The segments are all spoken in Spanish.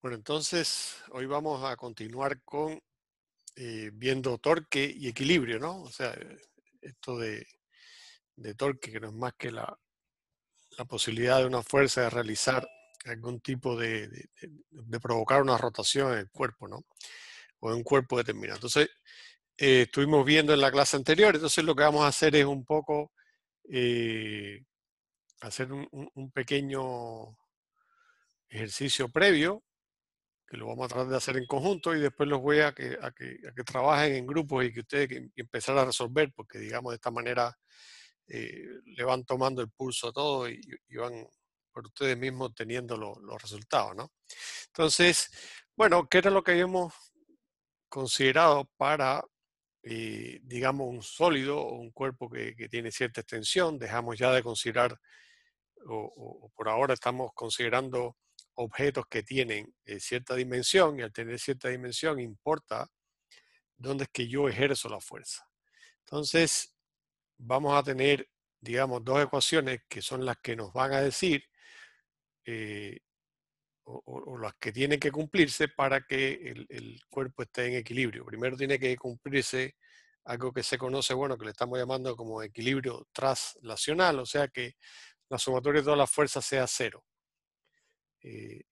Bueno, entonces hoy vamos a continuar con viendo torque y equilibrio, ¿no? O sea, esto de torque, que no es más que la posibilidad de una fuerza de realizar algún tipo de provocar una rotación en el cuerpo, ¿no? O en un cuerpo determinado. Entonces, estuvimos viendo en la clase anterior, entonces lo que vamos a hacer es un poco eh, hacer un pequeño ejercicio previo que lo vamos a tratar de hacer en conjunto y después los voy a que trabajen en grupos y que ustedes empezar a resolver, porque digamos de esta manera le van tomando el pulso a todo y van por ustedes mismos teniendo los resultados, ¿no? Entonces, bueno, ¿qué era lo que habíamos considerado para, digamos, un sólido o un cuerpo que tiene cierta extensión? Dejamos ya de considerar o por ahora estamos considerando objetos que tienen cierta dimensión y al tener cierta dimensión importa dónde es que yo ejerzo la fuerza. Entonces, vamos a tener, digamos, dos ecuaciones que son las que nos van a decir eh, o las que tienen que cumplirse para que el cuerpo esté en equilibrio. Primero tiene que cumplirse algo que se conoce, bueno, que le estamos llamando como equilibrio traslacional, o sea que la sumatoria de todas las fuerzas sea cero. Eh,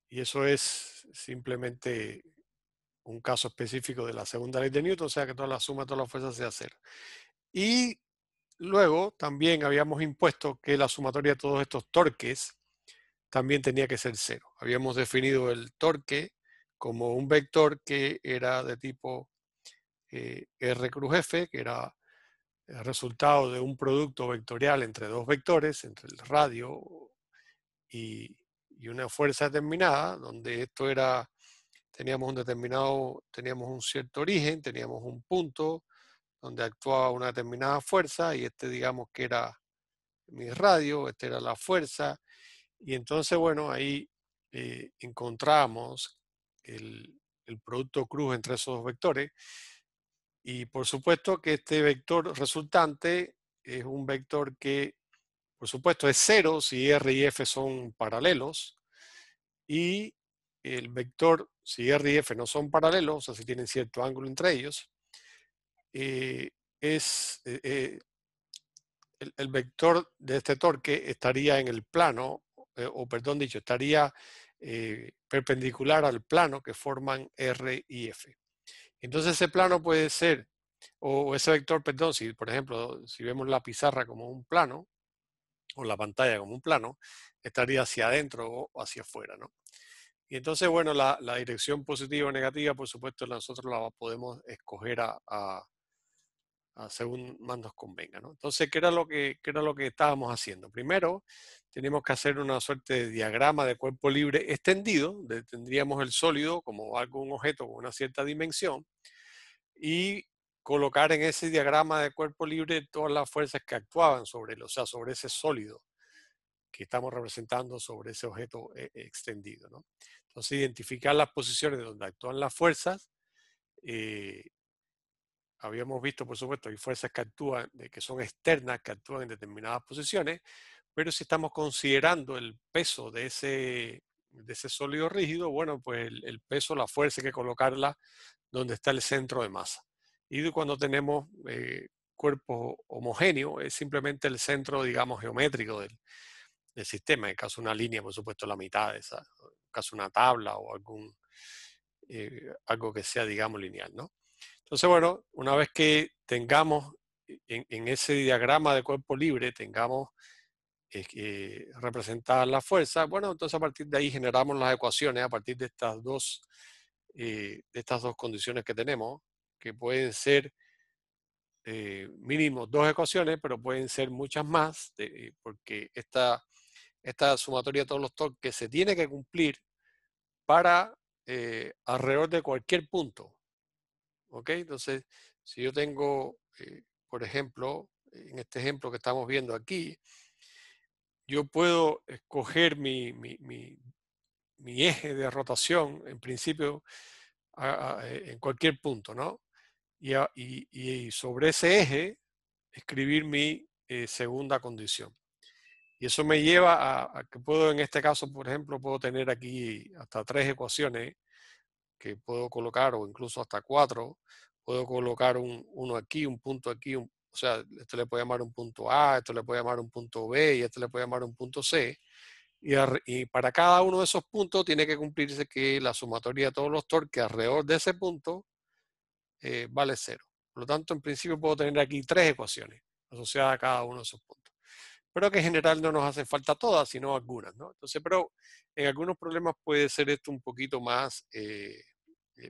y eso es simplemente un caso específico de la segunda ley de Newton, o sea que toda la suma de todas las fuerzas sea cero. Y luego también habíamos impuesto que la sumatoria de todos estos torques también tenía que ser cero. Habíamos definido el torque como un vector que era de tipo R cruz F, que era el resultado de un producto vectorial entre dos vectores, entre el radio y, y una fuerza determinada, donde esto era, teníamos un cierto origen, teníamos un punto donde actuaba una determinada fuerza y este digamos que era mi radio, esta era la fuerza y entonces bueno, ahí encontramos el producto cruz entre esos dos vectores y por supuesto que este vector resultante es un vector que por supuesto es cero si R y F son paralelos y el vector, si R y F no son paralelos, o sea, si tienen cierto ángulo entre ellos, eh, es el vector de este torque estaría en el plano, o perdón dicho, estaría perpendicular al plano que forman R y F. Entonces ese plano puede ser, o ese vector, perdón, si por ejemplo, si vemos la pizarra como un plano, o la pantalla como un plano, estaría hacia adentro o hacia afuera, ¿no? Y entonces, bueno, la dirección positiva o negativa, por supuesto, nosotros la podemos escoger según más nos convenga, ¿no? Entonces, qué era lo que estábamos haciendo? Primero, tenemos que hacer una suerte de diagrama de cuerpo libre extendido, donde tendríamos el sólido como algo, un objeto con una cierta dimensión, y colocar en ese diagrama de cuerpo libre todas las fuerzas que actuaban sobre él, o sea, sobre ese sólido que estamos representando sobre ese objeto extendido, ¿no? Entonces, identificar las posiciones donde actúan las fuerzas. Habíamos visto, por supuesto, hay fuerzas que actúan, que son externas, que actúan en determinadas posiciones, pero si estamos considerando el peso de ese sólido rígido, bueno, pues el peso, la fuerza hay que colocarla donde está el centro de masa. Y cuando tenemos cuerpos homogéneos, es simplemente el centro, digamos, geométrico del sistema. En caso de una línea, por supuesto, la mitad de esa. En caso de una tabla o algo que sea, digamos, lineal, ¿no? Entonces, bueno, una vez que tengamos en ese diagrama de cuerpo libre, tengamos representar la fuerza, bueno, entonces a partir de ahí generamos las ecuaciones a partir de estas dos condiciones que tenemos, que pueden ser mínimo dos ecuaciones, pero pueden ser muchas más, porque esta sumatoria de todos los torques se tiene que cumplir para alrededor de cualquier punto. ¿Ok? Entonces, si yo tengo, por ejemplo, en este ejemplo que estamos viendo aquí, yo puedo escoger mi eje de rotación, en principio, en cualquier punto, ¿no? Y sobre ese eje, escribir mi segunda condición. Y eso me lleva a que puedo, en este caso, por ejemplo, puedo tener aquí hasta 3 ecuaciones que puedo colocar, o incluso hasta 4. Puedo colocar uno aquí, un punto aquí, o sea, esto le puedo llamar un punto A, esto le puedo llamar un punto B y esto le puedo llamar un punto C. Y para cada uno de esos puntos tiene que cumplirse que la sumatoria de todos los torques alrededor de ese punto vale 0. Por lo tanto, en principio puedo tener aquí 3 ecuaciones asociadas a cada uno de esos puntos. Pero que en general no nos hacen falta todas, sino algunas, ¿no? Entonces, pero en algunos problemas puede ser esto un poquito más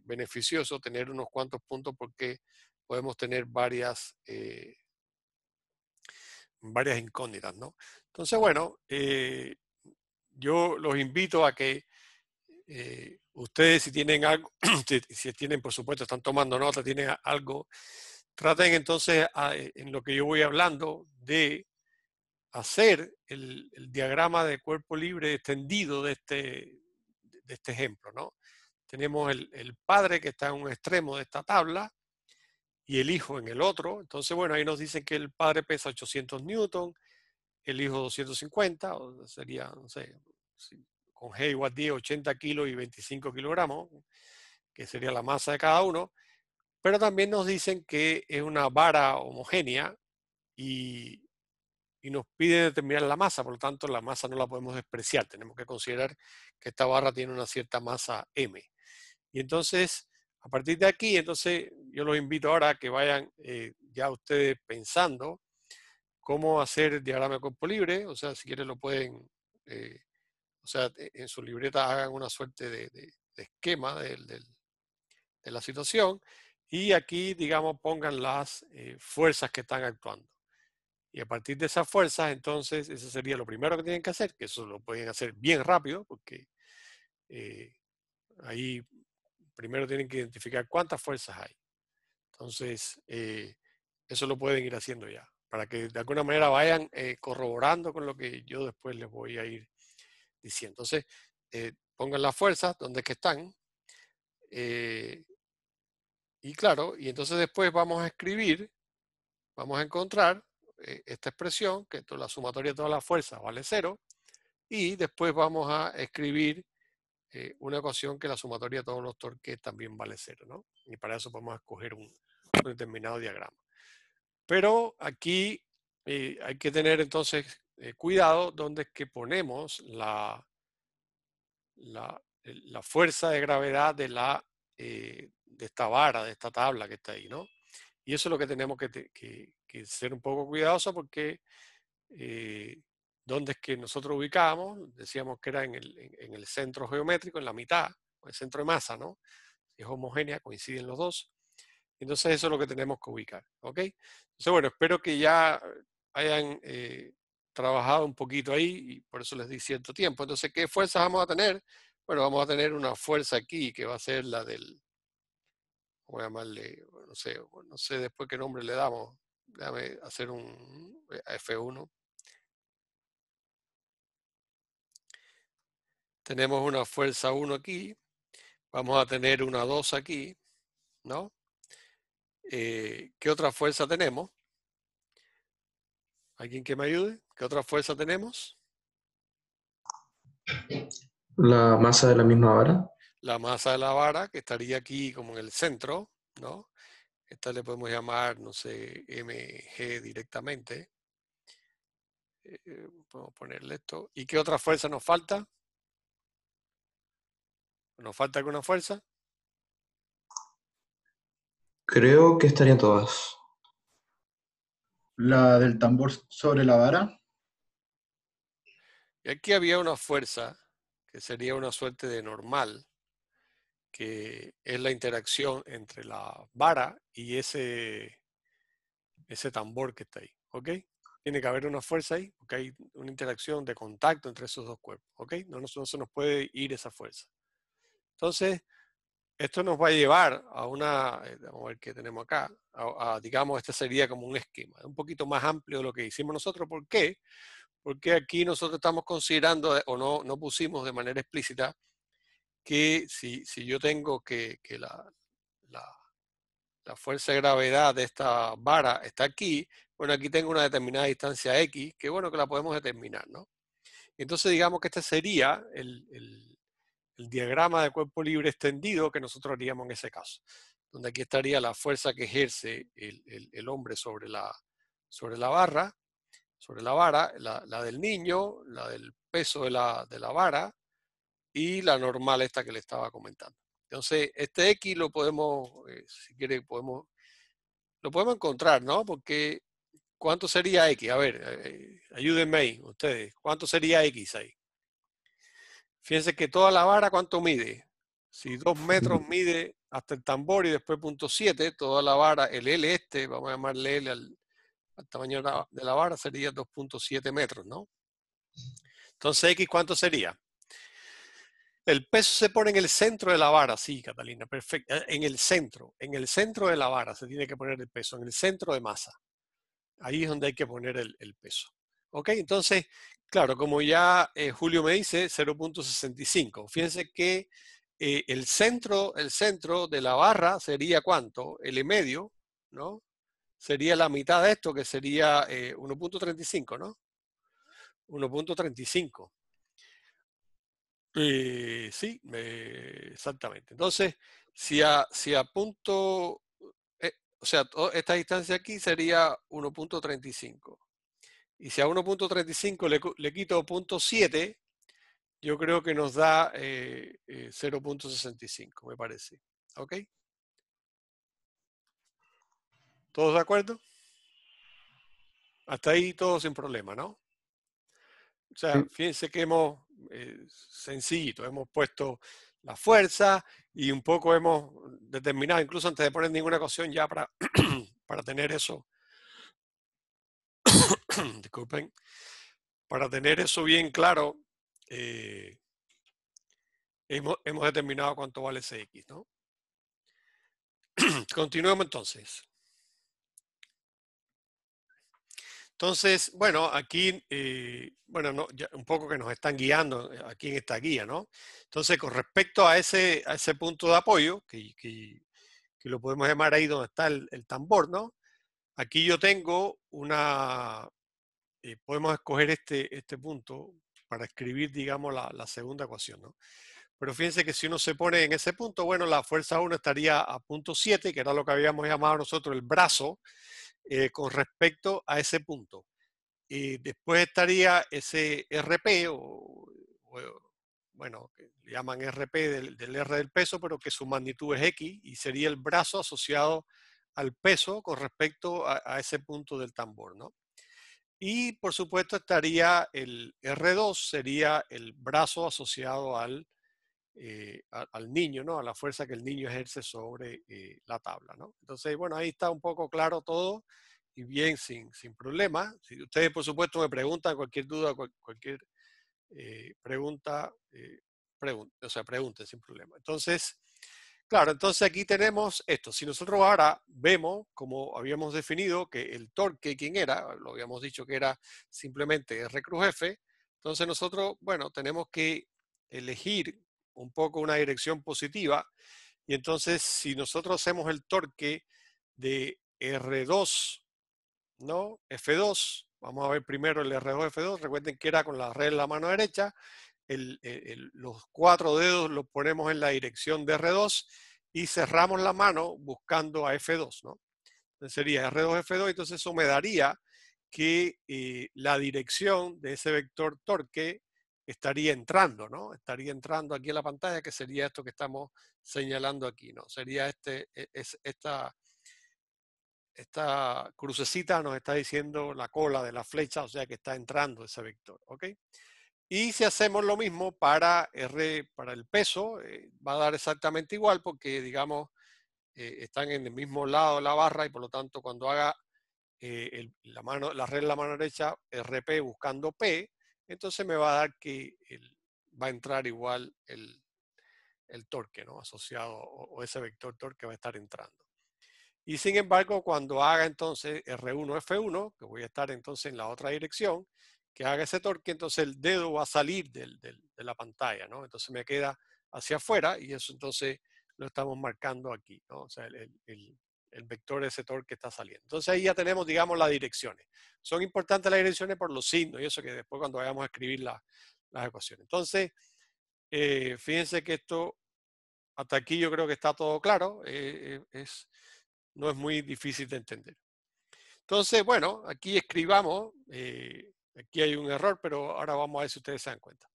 beneficioso, tener unos cuantos puntos, porque podemos tener varias incógnitas, ¿no? Entonces, bueno, yo los invito a que ustedes, si tienen algo, si tienen, por supuesto, están tomando nota, tienen algo, traten entonces, en lo que yo voy hablando, de hacer el diagrama de cuerpo libre extendido de este ejemplo, ¿no? Tenemos el padre que está en un extremo de esta tabla y el hijo en el otro. Entonces, bueno, ahí nos dicen que el padre pesa 800 newton, el hijo 250, o sería, no sé, con G igual 10, 80 kilos y 25 kilogramos, que sería la masa de cada uno. Pero también nos dicen que es una vara homogénea y, y nos pide determinar la masa, por lo tanto la masa no la podemos despreciar, tenemos que considerar que esta barra tiene una cierta masa M. Y entonces, a partir de aquí, entonces yo los invito ahora a que vayan ya ustedes pensando cómo hacer el diagrama de cuerpo libre, o sea, si quieren lo pueden, o sea, en su libreta hagan una suerte de esquema de la situación y aquí, digamos, pongan las fuerzas que están actuando. Y a partir de esas fuerzas, entonces, eso sería lo primero que tienen que hacer, que eso lo pueden hacer bien rápido, porque ahí primero tienen que identificar cuántas fuerzas hay. Entonces, eso lo pueden ir haciendo ya, para que de alguna manera vayan corroborando con lo que yo después les voy a ir diciendo. Entonces, pongan las fuerzas donde es que están. Y claro, y entonces después vamos a escribir, vamos a encontrar esta expresión, que la sumatoria de todas las fuerzas vale 0, y después vamos a escribir una ecuación que la sumatoria de todos los torques también vale 0, ¿no? Y para eso podemos escoger un determinado diagrama. Pero aquí hay que tener entonces cuidado donde es que ponemos la fuerza de gravedad de esta vara, de esta tabla que está ahí, ¿no? Y eso es lo que tenemos que ser un poco cuidadosos, porque donde es que nosotros ubicamos, decíamos que era en el centro geométrico, en la mitad, el centro de masa, ¿no? Si es homogénea, coinciden los dos. Entonces eso es lo que tenemos que ubicar, ¿ok? Entonces, bueno, espero que ya hayan trabajado un poquito ahí y por eso les di cierto tiempo. Entonces, ¿qué fuerzas vamos a tener? Bueno, vamos a tener una fuerza aquí que va a ser la del, voy a llamarle, no sé después qué nombre le damos. Déjame hacer un F1. Tenemos una fuerza 1 aquí, vamos a tener una 2 aquí, ¿no? ¿Qué otra fuerza tenemos? ¿Alguien que me ayude? ¿Qué otra fuerza tenemos? La masa de la misma vara. La masa de la vara, que estaría aquí como en el centro, ¿no? Esta le podemos llamar, no sé, mg directamente. Podemos ponerle esto. ¿Y qué otra fuerza nos falta? ¿Nos falta alguna fuerza? Creo que estarían todas. La del tambor sobre la vara. Y aquí había una fuerza que sería una suerte de normal, que es la interacción entre la vara y ese tambor que está ahí, ¿ok? Tiene que haber una fuerza ahí, porque hay una interacción de contacto entre esos dos cuerpos, ¿ok? No se nos puede ir esa fuerza. Entonces, esto nos va a llevar a vamos a ver qué tenemos acá, digamos, este sería como un esquema, un poquito más amplio de lo que hicimos nosotros. ¿Por qué? Porque aquí nosotros estamos considerando, o no pusimos de manera explícita, que si yo tengo que la fuerza de gravedad de esta vara está aquí, bueno, aquí tengo una determinada distancia X, que bueno que la podemos determinar, ¿no? Entonces digamos que este sería el diagrama de cuerpo libre extendido que nosotros haríamos en ese caso, donde aquí estaría la fuerza que ejerce el hombre sobre la barra, la del niño, la del peso de la vara y la normal esta que le estaba comentando. Entonces, este X lo podemos, si quiere, lo podemos encontrar, ¿no? Porque, ¿cuánto sería X? A ver, ayúdenme ahí, ustedes. ¿Cuánto sería X ahí? Fíjense que toda la vara, ¿cuánto mide? Si 2 metros mide hasta el tambor y después 0.7, toda la vara, el L este, vamos a llamarle L al tamaño de la vara, sería 2.7 metros, ¿no? Entonces, X, ¿cuánto sería? El peso se pone en el centro de la vara, sí, Catalina, perfecto. En el centro de la vara se tiene que poner el peso, en el centro de masa. Ahí es donde hay que poner el peso. ¿Ok? Entonces, claro, como ya Julio me dice, 0.65. Fíjense que el centro de la barra sería ¿cuánto? L medio, ¿no? Sería la mitad de esto, que sería 1.35, ¿no? 1.35. Sí, exactamente. Entonces, si a punto, o sea, esta distancia aquí sería 1.35. Y si a 1.35 le quito 0.7, yo creo que nos da 0.65, me parece. ¿Ok? ¿Todos de acuerdo? Hasta ahí todo sin problema, ¿no? O sea, Sí. fíjense que hemos, sencillito, hemos puesto la fuerza y un poco hemos determinado, incluso antes de poner ninguna ecuación ya para, para tener eso, disculpen, para tener eso bien claro, hemos determinado cuánto vale ese X, ¿no? Continuemos entonces. Entonces, bueno, aquí, bueno, no, ya un poco que nos están guiando aquí en esta guía, ¿no? Entonces, con respecto a ese punto de apoyo, que lo podemos llamar ahí donde está el tambor, ¿no? Aquí yo tengo podemos escoger este punto para escribir, digamos, la segunda ecuación, ¿no? Pero fíjense que si uno se pone en ese punto, bueno, la fuerza 1 estaría a 0.7, que era lo que habíamos llamado nosotros el brazo, con respecto a ese punto. Y después estaría ese RP, bueno, que le llaman RP del R del peso, pero que su magnitud es X, y sería el brazo asociado al peso con respecto a ese punto del tambor, ¿no? Y por supuesto estaría el R2, sería el brazo asociado al niño, ¿no? A la fuerza que el niño ejerce sobre la tabla, ¿no? Entonces, bueno, ahí está un poco claro todo y bien sin problema. Si ustedes, por supuesto, me preguntan cualquier duda, cualquier pregunta, o sea, pregunten sin problema. Entonces, claro, entonces aquí tenemos esto. Si nosotros ahora vemos, como habíamos definido, que el torque, ¿quién era? Lo habíamos dicho que era simplemente R cruz F. Entonces nosotros, bueno, tenemos que elegir un poco una dirección positiva. Y entonces, si nosotros hacemos el torque de R2, ¿no? F2, vamos a ver primero el R2, F2. Recuerden que era con la red en la mano derecha. Los 4 dedos los ponemos en la dirección de R2 y cerramos la mano buscando a F2, ¿no? Entonces sería R2, F2, entonces eso me daría que la dirección de ese vector torque estaría entrando, ¿no? Estaría entrando aquí en la pantalla, que sería esto que estamos señalando aquí, ¿no? Sería esta crucecita nos está diciendo la cola de la flecha, o sea que está entrando ese vector, ¿ok? Y si hacemos lo mismo para para el peso, va a dar exactamente igual porque, digamos, están en el mismo lado de la barra y por lo tanto cuando haga la red en la mano derecha, RP buscando P, entonces me va a dar que va a entrar igual el torque, ¿no? Asociado o ese vector torque va a estar entrando. Y sin embargo, cuando haga entonces R1, F1, que voy a estar entonces en la otra dirección, que haga ese torque, entonces el dedo va a salir de la pantalla, ¿no? Entonces me queda hacia afuera y eso entonces lo estamos marcando aquí, ¿no? O sea, el vector de ese torque que está saliendo. Entonces ahí ya tenemos, digamos, las direcciones. Son importantes las direcciones por los signos y eso que después cuando vayamos a escribir las ecuaciones. Entonces, fíjense que esto, hasta aquí yo creo que está todo claro, no es muy difícil de entender. Entonces, bueno, aquí escribamos, aquí hay un error, pero ahora vamos a ver si ustedes se dan cuenta.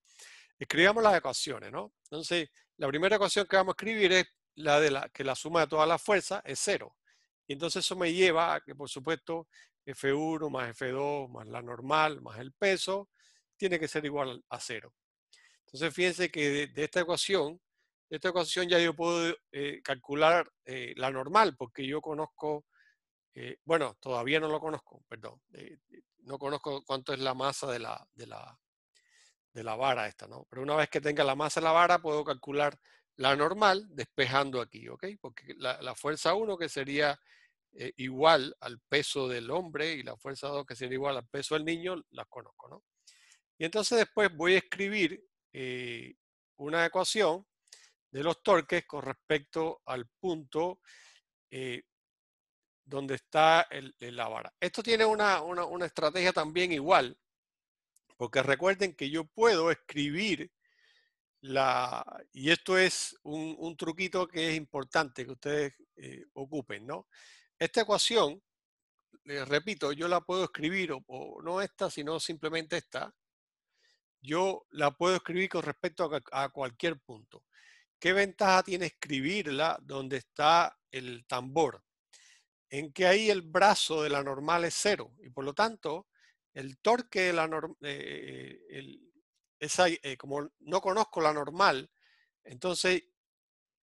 Escribamos las ecuaciones, ¿no? Entonces, la primera ecuación que vamos a escribir es la de que la suma de todas las fuerzas es 0. Y entonces eso me lleva a que, por supuesto, F1 más F2 más la normal más el peso tiene que ser igual a 0. Entonces, fíjense que de esta ecuación ya yo puedo calcular la normal, porque yo conozco, bueno, todavía no lo conozco, perdón, no conozco cuánto es la masa de la vara esta, ¿no? Pero una vez que tenga la masa de la vara, puedo calcular la normal despejando aquí, ¿ok? Porque la fuerza 1, que sería igual al peso del hombre, y la fuerza 2, que sería igual al peso del niño, las conozco, ¿no? Y entonces después voy a escribir una ecuación de los torques con respecto al punto donde está la vara. Esto tiene una estrategia también igual, porque recuerden que yo puedo escribir y esto es un truquito que es importante que ustedes ocupen, ¿no? Esta ecuación, les repito, yo la puedo escribir, o no esta, sino simplemente esta. Yo la puedo escribir con respecto a cualquier punto. ¿Qué ventaja tiene escribirla donde está el tambor? En que ahí el brazo de la normal es 0 y por lo tanto el torque de la normal, como no conozco la normal, entonces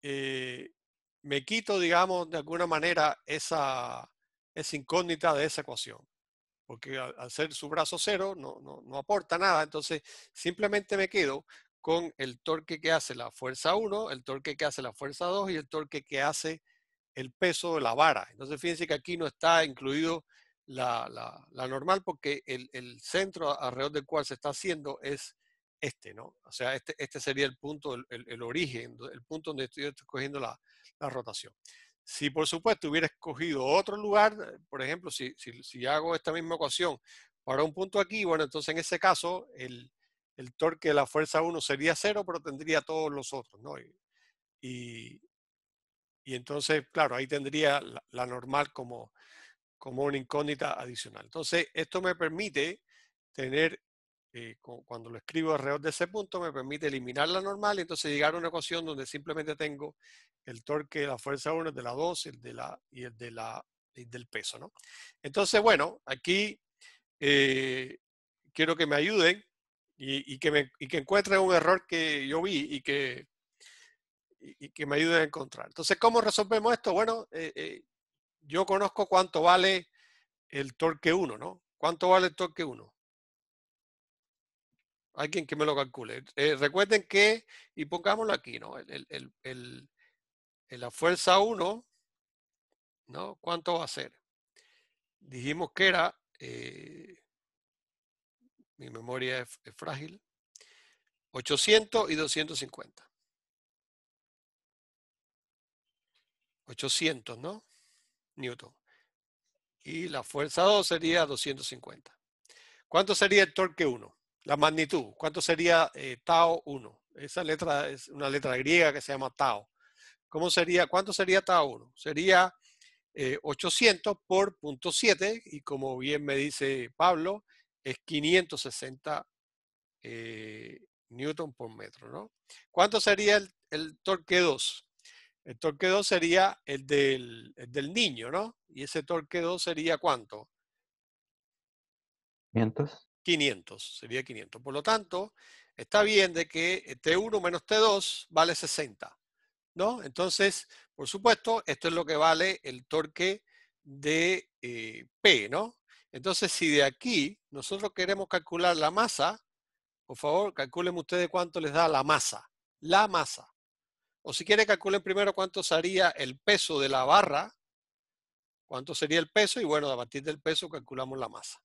me quito, digamos, de alguna manera esa incógnita de esa ecuación. Porque al ser su brazo 0 no aporta nada, entonces simplemente me quedo con el torque que hace la fuerza 1, el torque que hace la fuerza 2 y el torque que hace el peso de la vara. Entonces fíjense que aquí no está incluido la normal, porque el centro alrededor del cual se está haciendo es este, ¿no? O sea, este sería el punto, el origen, el punto donde estoy escogiendo la rotación. Si por supuesto hubiera escogido otro lugar, por ejemplo, si hago esta misma ecuación para un punto aquí, bueno, entonces en ese caso el torque de la fuerza 1 sería 0, pero tendría todos los otros, ¿no? Y entonces, claro, ahí tendría la normal como una incógnita adicional. Entonces, esto me permite tener, cuando lo escribo alrededor de ese punto, me permite eliminar la normal y entonces llegar a una ecuación donde simplemente tengo el torque de la fuerza 1, el de la 2, y el del peso, ¿no? Entonces, bueno, aquí quiero que me ayuden y que encuentren un error que yo vi y que me ayuden a encontrar. Entonces, ¿cómo resolvemos esto? Bueno, yo conozco cuánto vale el torque 1, ¿no? ¿Cuánto vale el torque 1? Alguien que me lo calcule. Recuerden que, y pongámoslo aquí, ¿no? La fuerza 1, ¿no? ¿Cuánto va a ser? Dijimos que era, mi memoria es frágil, 800 y 250. 800, ¿no? Newton. Y la fuerza 2 sería 250. ¿Cuánto sería el torque 1? La magnitud. ¿Cuánto sería tau 1? Esa letra es una letra griega que se llama tau. ¿Cuánto sería tau 1? Sería 800 por 0.7 y como bien me dice Pablo, es 560 newton por metro, ¿no? ¿Cuánto sería el torque 2? El torque 2 sería el del niño, ¿no? Y ese torque 2 sería ¿cuánto? 500. 500, sería 500. Por lo tanto, está bien de que T1 menos T2 vale 60, ¿no? Entonces, por supuesto, esto es lo que vale el torque de P, ¿no? Entonces, si de aquí nosotros queremos calcular la masa, por favor, calculen ustedes cuánto les da la masa. La masa. O si quieren, calculen primero cuánto sería el peso de la barra, cuánto sería el peso, y bueno, a partir del peso calculamos la masa.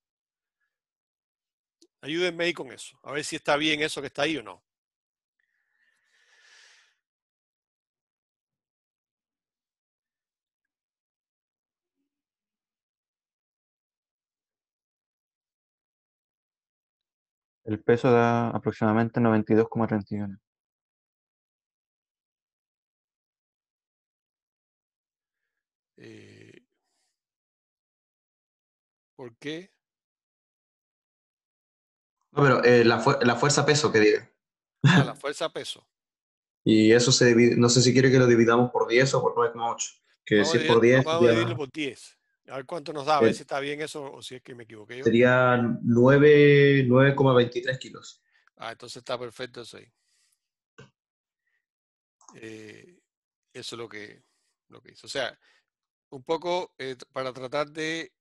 Ayúdenme ahí con eso, a ver si está bien eso que está ahí o no. El peso da aproximadamente 92,31. ¿Por qué? No, pero la fuerza peso que diga. Ah, la fuerza peso. Y eso se divide, no sé si quiere que lo dividamos por 10 o por 9,8. Que si es por 10 Vamos a dividirlo por 10. A ver cuánto nos da, a ver eh, si está bien eso o si es que me equivoqué yo. sería 9,23 kilos. Ah, entonces está perfecto eso ahí. Eso es lo que hizo. O sea, un poco para tratar de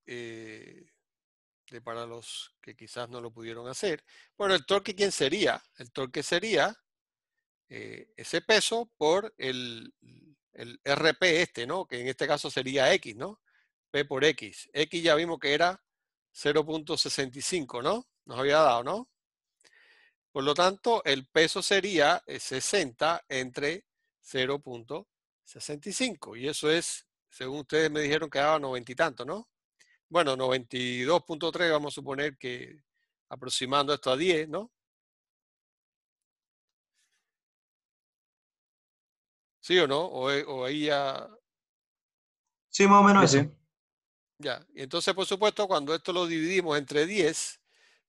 para los que quizás no lo pudieron hacer. Bueno, el torque, ¿quién sería? El torque sería ese peso por el RP este, ¿no? Que en este caso sería X, ¿no? P por X. X ya vimos que era 0,65, ¿no? Nos había dado, ¿no? Por lo tanto, el peso sería 60 entre 0,65. Y eso es, según ustedes me dijeron que daba 90 y tanto, ¿no? Bueno, 92,3 vamos a suponer que aproximando esto a 10, ¿no? ¿Sí o no? O ahí ya... Sí, más o menos Sí, eso. sí. Ya. Y entonces, por supuesto, cuando esto lo dividimos entre 10,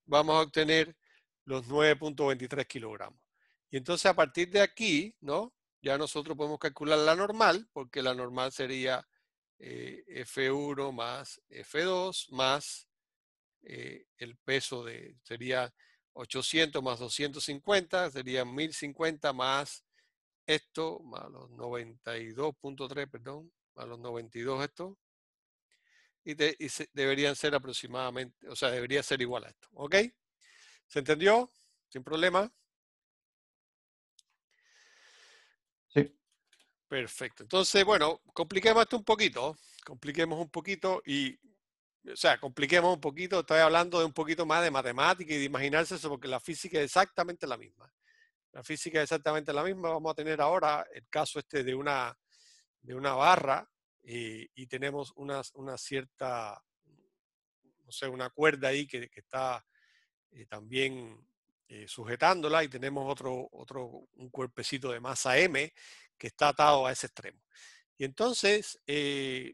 vamos a obtener los 9,23 kilogramos. Y entonces, a partir de aquí, ¿no? Ya nosotros podemos calcular la normal, porque la normal sería F1 más F2 más el peso sería 800 más 250, sería 1050 más esto, más los 92,3, perdón, más los 92 esto, y deberían ser aproximadamente, o sea, debería ser igual a esto, ¿ok? ¿Se entendió? Sin problema. Sí. Perfecto. Entonces, bueno, compliquemos esto un poquito y, o sea, compliquemos un poquito, estoy hablando de un poquito más de matemática y de imaginarse eso, porque la física es exactamente la misma. La física es exactamente la misma. Vamos a tener ahora el caso este de una barra y tenemos una cierta, no sé, una cuerda ahí que está también sujetándola y tenemos un cuerpecito de masa M que está atado a ese extremo. Y entonces, ¿qué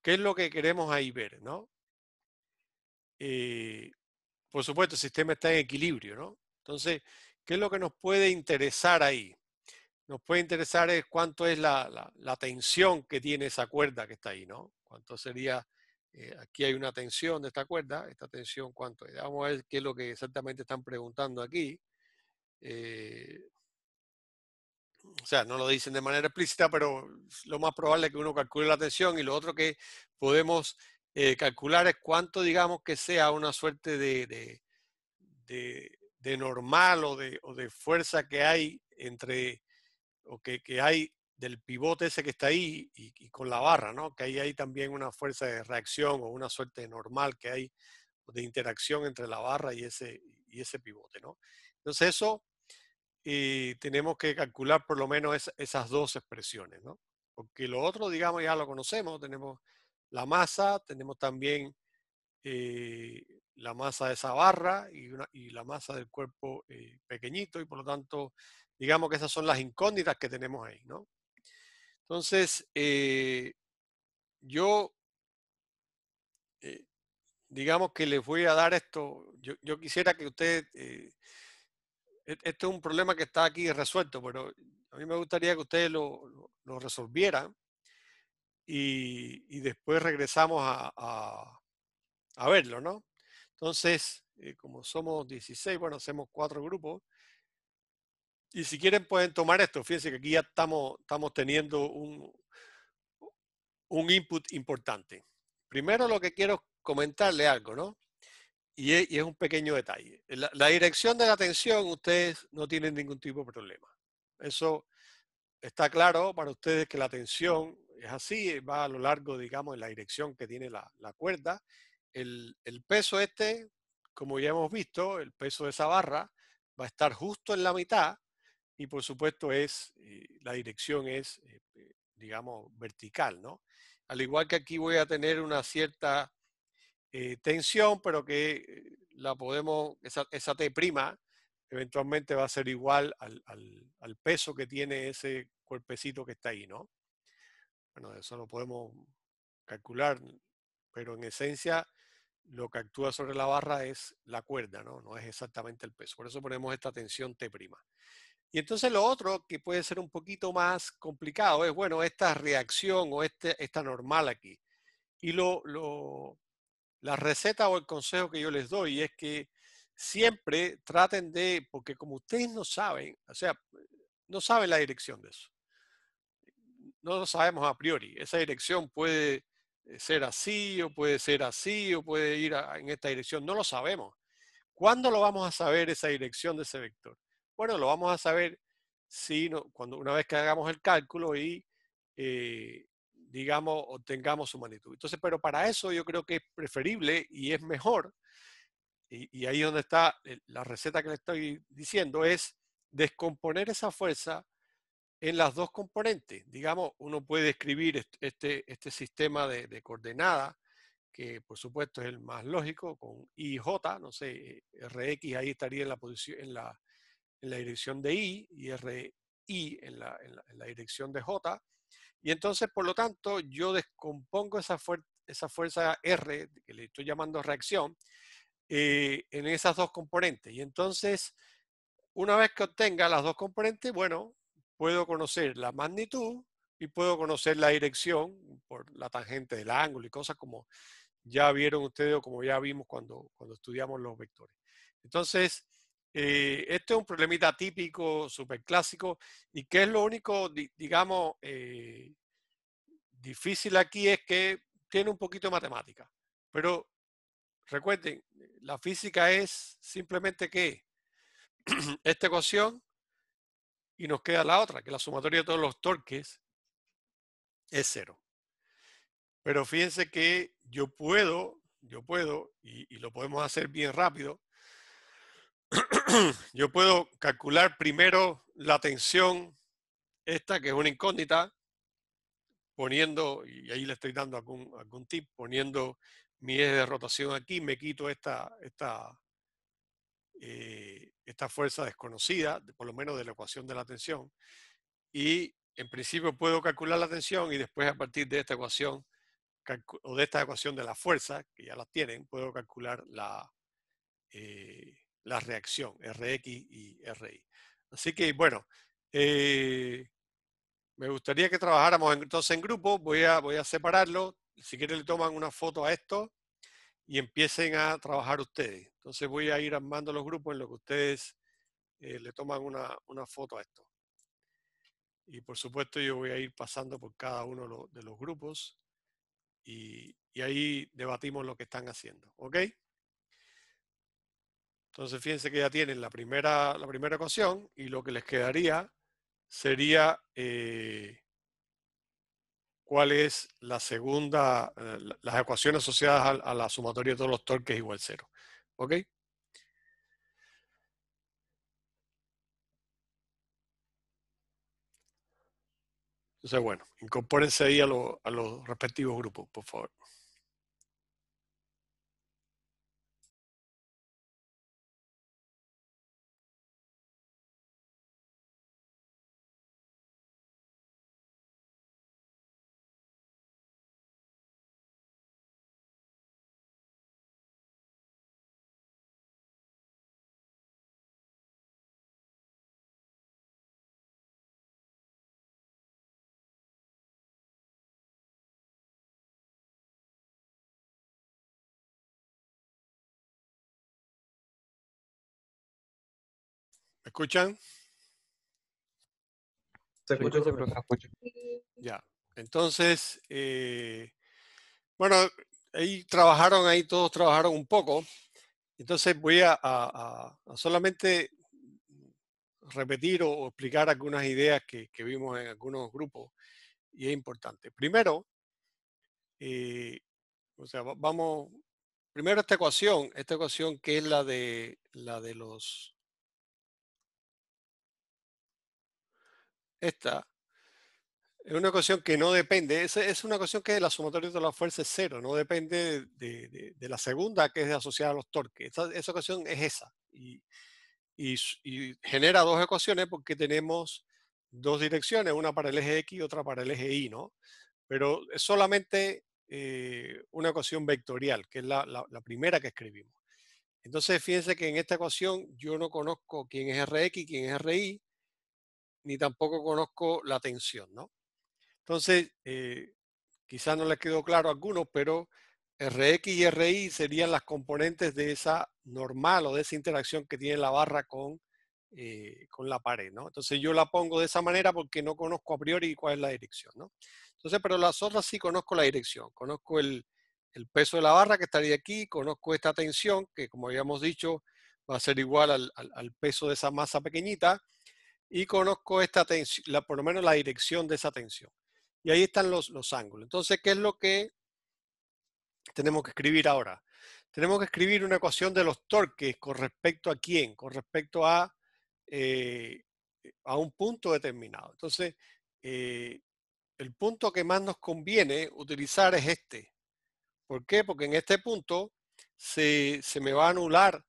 es lo que queremos ahí ver, no? Por supuesto, el sistema está en equilibrio, ¿no? Entonces, ¿qué es lo que nos puede interesar ahí? Nos puede interesar es cuánto es la tensión que tiene esa cuerda que está ahí, ¿no? ¿Cuánto sería? Aquí hay una tensión de esta cuerda, esta tensión, ¿cuánto es? Vamos a ver qué es lo que exactamente están preguntando aquí. Eh, o sea, no lo dicen de manera explícita, pero lo más probable es que uno calcule la tensión y lo otro que podemos calcular es cuánto, digamos, que sea una suerte de normal o de fuerza que hay entre o que hay del pivote ese que está ahí y con la barra, ¿no? Que ahí hay también una fuerza de reacción o una suerte de normal que hay de interacción entre la barra y ese pivote, ¿no? Entonces eso tenemos que calcular por lo menos esas dos expresiones, ¿no? Porque lo otro, digamos, ya lo conocemos, tenemos la masa, tenemos también eh, la masa de esa barra y la masa del cuerpo pequeñito y por lo tanto, digamos que esas son las incógnitas que tenemos ahí, ¿no? Entonces, yo, eh, digamos que les voy a dar esto, yo quisiera que ustedes, esto es un problema que está aquí resuelto, pero a mí me gustaría que ustedes lo resolvieran y después regresamos a verlo, ¿no? Entonces, como somos 16, bueno, hacemos 4 grupos. Y si quieren pueden tomar esto. Fíjense que aquí ya estamos teniendo un input importante. Primero lo que quiero comentarle algo, ¿no? Y es un pequeño detalle. La dirección de la tensión, ustedes no tienen ningún tipo de problema. Eso está claro para ustedes que la tensión es así, va a lo largo, digamos, en la dirección que tiene la cuerda. El peso este, como ya hemos visto, el peso de esa barra va a estar justo en la mitad y por supuesto la dirección es, digamos, vertical, ¿no? Al igual que aquí voy a tener una cierta tensión, pero que la podemos, esa T' eventualmente va a ser igual al peso que tiene ese cuerpecito que está ahí, ¿no? Bueno, eso lo podemos calcular, pero en esencia lo que actúa sobre la barra es la cuerda, ¿no? No es exactamente el peso. Por eso ponemos esta tensión T'. Y entonces lo otro que puede ser un poquito más complicado es, bueno, esta reacción o esta normal aquí. Y la receta o el consejo que yo les doy es que siempre traten de, porque como ustedes no saben, o sea, no saben la dirección de eso. No lo sabemos a priori. Esa dirección puede ser así o puede ser así o puede ir en esta dirección. No lo sabemos. ¿Cuándo lo vamos a saber esa dirección de ese vector? Bueno, lo vamos a saber si cuando una vez que hagamos el cálculo y digamos obtengamos su magnitud. Entonces, pero para eso yo creo que es preferible y es mejor, y ahí donde está la receta que le estoy diciendo, es descomponer esa fuerza en las dos componentes. Digamos, uno puede escribir este sistema de coordenadas, que por supuesto es el más lógico, con I y J, no sé, Rx ahí estaría en la posición, en la dirección de I y RI en la dirección de J. Y entonces, por lo tanto, yo descompongo esa fuerza R, que le estoy llamando reacción, en esas dos componentes. Y entonces, una vez que obtenga las dos componentes, bueno, puedo conocer la magnitud y puedo conocer la dirección por la tangente del ángulo y cosas como ya vieron ustedes o como ya vimos cuando estudiamos los vectores. Entonces, este es un problemita típico, súper clásico, y que es lo único, digamos, difícil aquí es que tiene un poquito de matemática. Pero recuerden, la física es simplemente que esta ecuación y nos queda la otra, que la sumatoria de todos los torques es 0. Pero fíjense que yo puedo, y lo podemos hacer bien rápido, yo puedo calcular primero la tensión, esta que es una incógnita, poniendo, y ahí le estoy dando algún tip, poniendo mi eje de rotación aquí, me quito esta fuerza desconocida, por lo menos de la ecuación de la tensión, y en principio puedo calcular la tensión y después a partir de esta ecuación o de esta ecuación de la fuerza, que ya las tienen, puedo calcular la reacción Rx y Ri. Así que bueno, me gustaría que trabajáramos entonces en grupo. Voy a separarlo. Si quieren le toman una foto a esto y empiecen a trabajar ustedes. Entonces voy a ir armando los grupos en lo que ustedes le toman una foto a esto. Y por supuesto yo voy a ir pasando por cada uno de los grupos y ahí debatimos lo que están haciendo. ¿Ok? Entonces fíjense que ya tienen la primera ecuación y lo que les quedaría sería cuál es la segunda, las ecuaciones asociadas a la sumatoria de todos los torques igual 0. ¿Ok? Entonces, bueno, incorpórense ahí a los respectivos grupos, por favor. ¿Me escuchan? ¿Se escucha, Sí, profe? profe, escucho. Ya. Entonces, bueno, todos trabajaron un poco. Entonces voy a solamente repetir o explicar algunas ideas que vimos en algunos grupos y es importante. Primero, o sea, vamos, primero esta ecuación que es la de esta, Es una ecuación que no depende, es una ecuación que la sumatoria de la fuerza es cero, no depende de la segunda que es asociada a los torques. Esa ecuación es esa. Y genera dos ecuaciones porque tenemos dos direcciones, una para el eje X y otra para el eje Y, ¿no? Pero es solamente una ecuación vectorial, que es la primera que escribimos. Entonces, fíjense que en esta ecuación yo no conozco quién es Rx, quién es Ri, ni tampoco conozco la tensión, ¿no? Entonces, quizás no les quedó claro a algunos, pero Rx y Ri serían las componentes de esa normal o de esa interacción que tiene la barra con la pared, ¿no? Entonces yo la pongo de esa manera porque no conozco a priori cuál es la dirección, ¿no? Entonces, pero las otras sí conozco la dirección, conozco el peso de la barra que estaría aquí, conozco esta tensión que, como habíamos dicho, va a ser igual al peso de esa masa pequeñita, y conozco esta tensión, por lo menos la dirección de esa tensión. Y ahí están los ángulos. Entonces, ¿qué es lo que tenemos que escribir ahora? Tenemos que escribir una ecuación de los torques con respecto a quién, con respecto a un punto determinado. Entonces, el punto que más nos conviene utilizar es este. ¿Por qué? Porque en este punto se me va a anular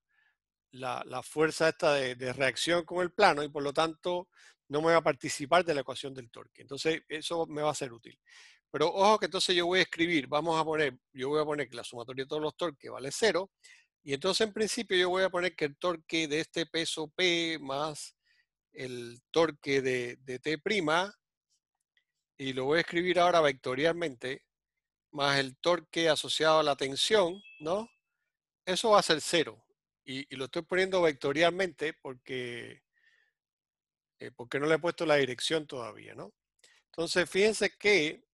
la fuerza esta de reacción con el plano y por lo tanto no me va a participar de la ecuación del torque. Entonces eso me va a ser útil. Pero ojo que entonces yo voy a escribir, yo voy a poner que la sumatoria de todos los torques vale 0 y entonces en principio yo voy a poner que el torque de este peso P más el torque de T' y lo voy a escribir ahora vectorialmente más el torque asociado a la tensión, ¿no? Eso va a ser 0. Y lo estoy poniendo vectorialmente porque no le he puesto la dirección todavía, ¿no? Entonces, fíjense que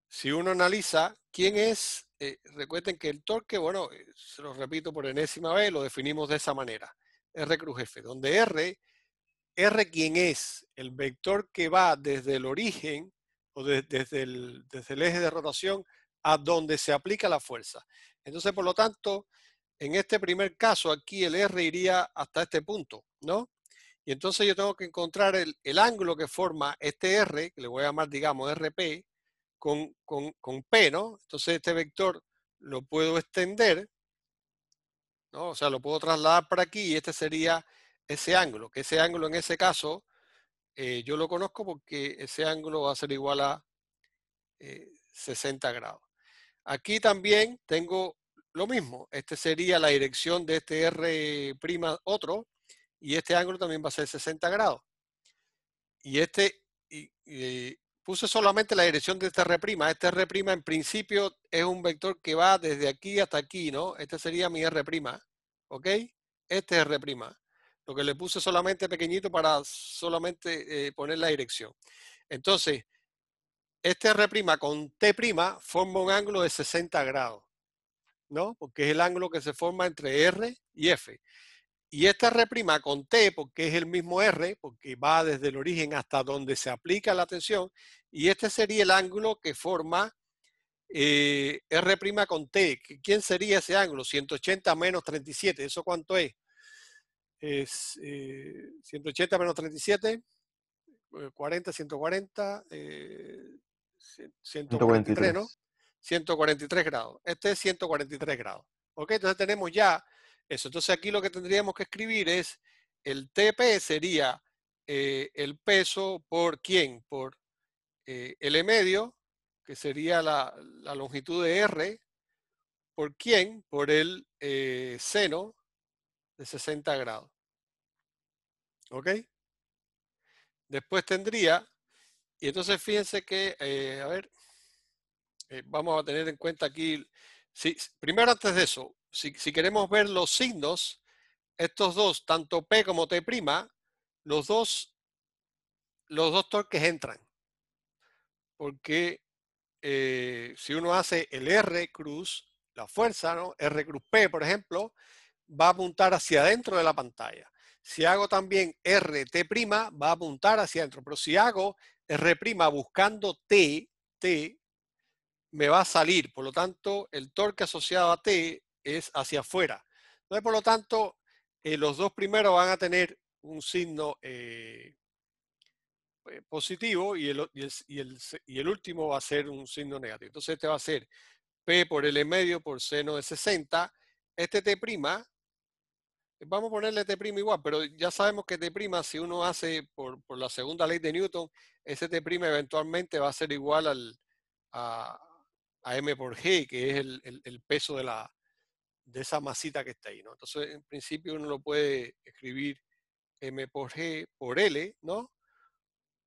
si uno analiza quién es, recuerden que el torque, bueno, se lo repito por enésima vez, lo definimos de esa manera, R cruz F, donde R quién es, el vector que va desde el origen o desde el eje de rotación a donde se aplica la fuerza. Entonces, por lo tanto, en este primer caso, aquí el R iría hasta este punto, ¿no? Y entonces yo tengo que encontrar el ángulo que forma este R, que le voy a llamar, digamos, RP, con P, ¿no? Entonces este vector lo puedo extender, ¿no? O sea, lo puedo trasladar para aquí y este sería ese ángulo, que ese ángulo en ese caso yo lo conozco porque ese ángulo va a ser igual a 60 grados. Aquí también tengo lo mismo. Este sería la dirección de este R' otro y este ángulo también va a ser 60 grados. Y puse solamente la dirección de este R'. Este R' en principio es un vector que va desde aquí hasta aquí, ¿no? Este sería mi R', ¿ok? Este es R'. Lo que le puse solamente pequeñito para solamente poner la dirección. Entonces, este R' con T' forma un ángulo de 60 grados, ¿no? Porque es el ángulo que se forma entre R y F. Y este R' con T, porque es el mismo R, porque va desde el origen hasta donde se aplica la tensión, y este sería el ángulo que forma R' con T. ¿Quién sería ese ángulo? 180 menos 37. ¿Eso cuánto es? Es 180 menos 37, 40, 140, 143, ¿no? 143. 143 grados. Este es 143 grados. ¿Ok? Entonces tenemos ya eso. Entonces aquí lo que tendríamos que escribir es el TP sería el peso por quién, por L medio, que sería la longitud de R, por quién, por el seno de 60 grados. ¿Ok? Después tendría, y entonces fíjense que, a ver, vamos a tener en cuenta aquí, primero antes de eso, si queremos ver los signos, estos dos, tanto P como T', los dos torques entran, porque si uno hace el R cruz, la fuerza, ¿no? R cruz P, por ejemplo, va a apuntar hacia adentro de la pantalla. Si hago también RT', va a apuntar hacia adentro, pero si hago R' buscando T, me va a salir. Por lo tanto, el torque asociado a T es hacia afuera. Entonces, por lo tanto, los dos primeros van a tener un signo positivo y el último va a ser un signo negativo. Entonces este va a ser P por L medio por seno de 60. Este T', vamos a ponerle T' igual, pero ya sabemos que T', si uno hace por la segunda ley de Newton, ese T' eventualmente va a ser igual a M por G, que es el peso de esa masita que está ahí, ¿no? Entonces, en principio uno lo puede escribir M por G por L, ¿no?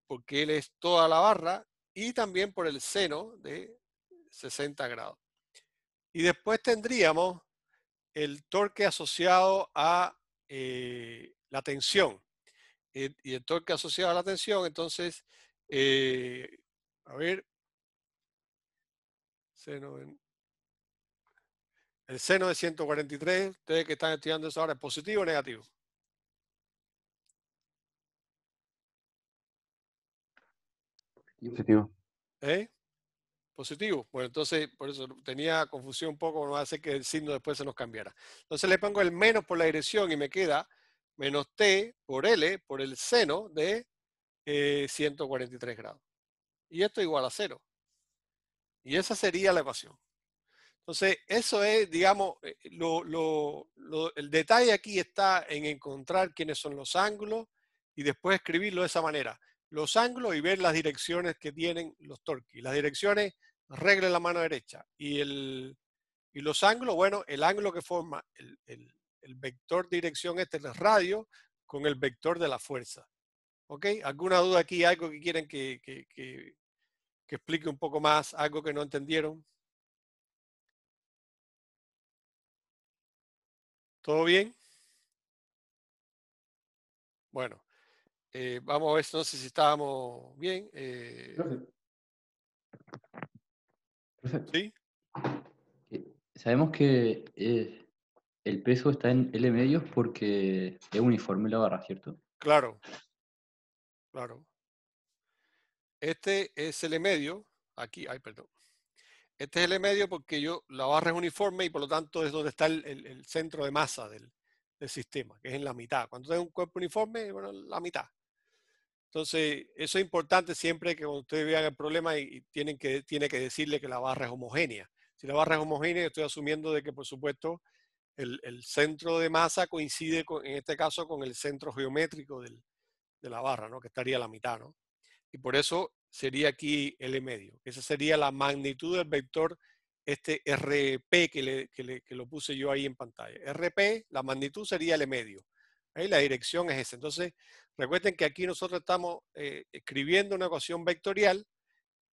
Porque L es toda la barra, y también por el seno de 60 grados. Y después tendríamos el torque asociado a la tensión. Y el torque asociado a la tensión, entonces, a ver, el seno de 143, ustedes que están estudiando eso ahora, ¿es positivo o negativo? Positivo. ¿Eh? Positivo. Bueno, entonces, por eso tenía confusión un poco, no va a hacer que el signo después se nos cambiara. Entonces le pongo el menos por la dirección y me queda menos T por L por el seno de 143 grados. Y esto igual a 0. Y esa sería la ecuación. Entonces, eso es, digamos, el detalle aquí está en encontrar quiénes son los ángulos y después escribirlo de esa manera. Los ángulos y ver las direcciones que tienen los torques. Las direcciones, regla en la mano derecha. Y los ángulos, bueno, el ángulo que forma el vector de dirección este es el radio con el vector de la fuerza. ¿Ok? ¿Alguna duda aquí? ¿Algo que quieren que explique un poco más? ¿Algo que no entendieron? ¿Todo bien? Bueno, vamos a ver no sé si estábamos bien. Profe, ¿Sí? sabemos que el peso está en L medios porque es uniforme la barra, ¿cierto? Claro, claro. Este es el medio. Aquí, ay, perdón. Este es el medio porque la barra es uniforme y por lo tanto es donde está el centro de masa del sistema, que es en la mitad. Cuando tengo un cuerpo uniforme, bueno, la mitad. Entonces, eso es importante siempre que cuando ustedes vean el problema y tiene que decirle que la barra es homogénea. Si la barra es homogénea, estoy asumiendo de que, por supuesto, el centro de masa coincide, en este caso, con el centro geométrico de la barra, ¿no? Que estaría a la mitad, ¿no? Y por eso sería aquí L medio. Esa sería la magnitud del vector este RP que lo puse yo ahí en pantalla. RP, la magnitud sería L medio. Ahí la dirección es esa. Entonces, recuerden que aquí nosotros estamos escribiendo una ecuación vectorial,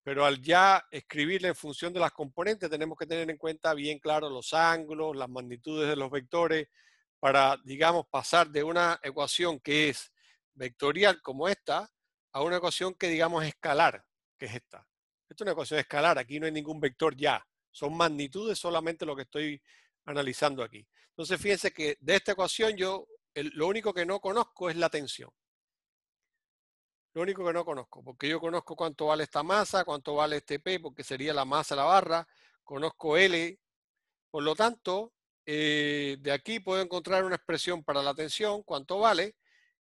pero al ya escribirla en función de las componentes, tenemos que tener en cuenta bien claro los ángulos, las magnitudes de los vectores, para, digamos, pasar de una ecuación que es vectorial como esta, a una ecuación que, digamos, es escalar, que es esta. Esta es una ecuación escalar, aquí no hay ningún vector ya, son magnitudes solamente lo que estoy analizando aquí. Entonces, fíjense que de esta ecuación lo único que no conozco es la tensión. Lo único que no conozco, porque yo conozco cuánto vale esta masa, cuánto vale este P, porque sería la masa de la barra, conozco L, por lo tanto, de aquí puedo encontrar una expresión para la tensión, cuánto vale,